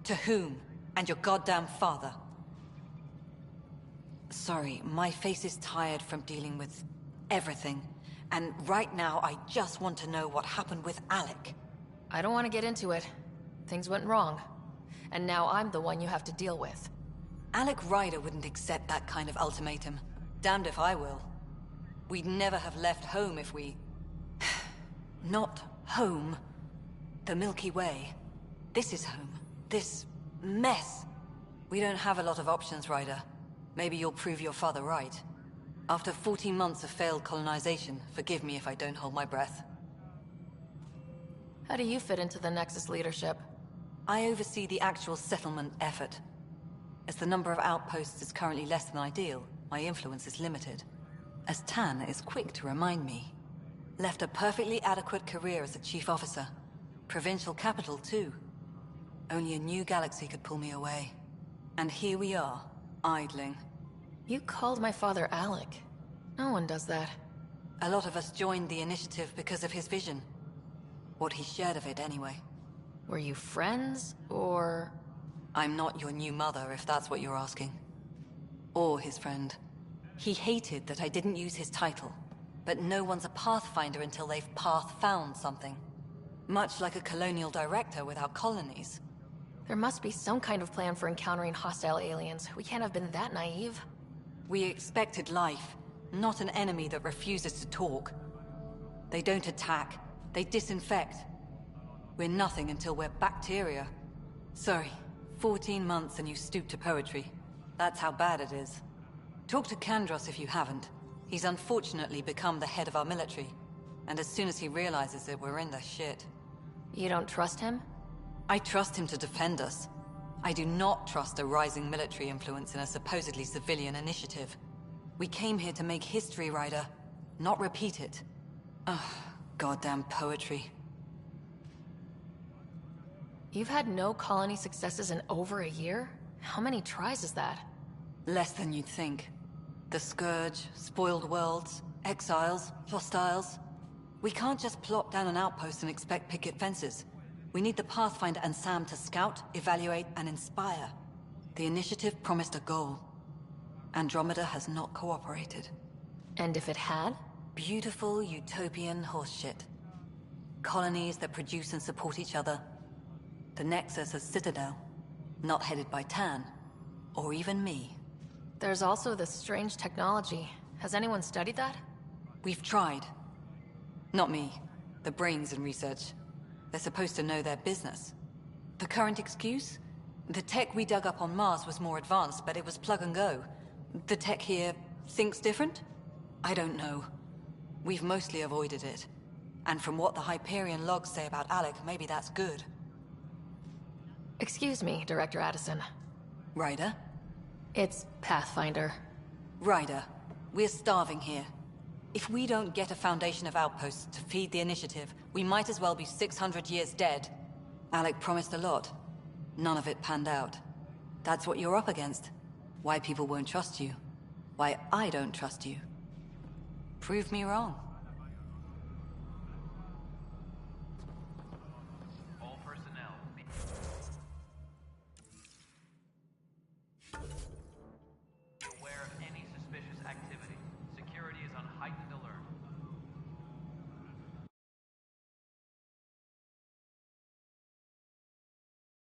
To whom? And your goddamn father. Sorry, my face is tired from dealing with everything. And right now, I just want to know what happened with Alec. I don't want to get into it. Things went wrong. And now I'm the one you have to deal with. Alec Ryder wouldn't accept that kind of ultimatum. Damned if I will. We'd never have left home if we... Not home. The Milky Way. This is home. This mess. We don't have a lot of options, Ryder. Maybe you'll prove your father right. After 14 months of failed colonization, forgive me if I don't hold my breath. How do you fit into the Nexus leadership? I oversee the actual settlement effort. As the number of outposts is currently less than ideal, my influence is limited. As Tan is quick to remind me. Left a perfectly adequate career as a chief officer. Provincial capital, too. Only a new galaxy could pull me away. And here we are, idling. You called my father Alec. No one does that. A lot of us joined the initiative because of his vision. What he shared of it, anyway. Were you friends, or...? I'm not your new mother, if that's what you're asking. Or his friend. He hated that I didn't use his title. But no one's a Pathfinder until they've path-found something. Much like a colonial director without colonies. There must be some kind of plan for encountering hostile aliens. We can't have been that naive. We expected life, not an enemy that refuses to talk. They don't attack, they disinfect. We're nothing until we're bacteria. Sorry, 14 months and you stoop to poetry. That's how bad it is. Talk to Kandros if you haven't. He's unfortunately become the head of our military. And as soon as he realizes it, we're in the shit. You don't trust him? I trust him to defend us. I do not trust a rising military influence in a supposedly civilian initiative. We came here to make history, Ryder, not repeat it. Ugh, goddamn poetry. You've had no colony successes in over a year? How many tries is that? Less than you'd think. The Scourge, spoiled worlds, exiles, hostiles. We can't just plop down an outpost and expect picket fences. We need the Pathfinder and Sam to scout, evaluate, and inspire. The initiative promised a goal. Andromeda has not cooperated. And if it had? Beautiful utopian horseshit. Colonies that produce and support each other. The Nexus as Citadel, not headed by Tan, or even me. There's also this strange technology. Has anyone studied that? We've tried. Not me. The brains in research. They're supposed to know their business. The current excuse? The tech we dug up on Mars was more advanced, but it was plug and go. The tech here thinks different? I don't know. We've mostly avoided it. And from what the Hyperion logs say about Alec, maybe that's good. Excuse me, Director Addison. Ryder? It's Pathfinder. Ryder, we're starving here. If we don't get a foundation of outposts to feed the initiative, we might as well be 600 years dead. Alec promised a lot. None of it panned out. That's what you're up against. Why people won't trust you. Why I don't trust you. Prove me wrong.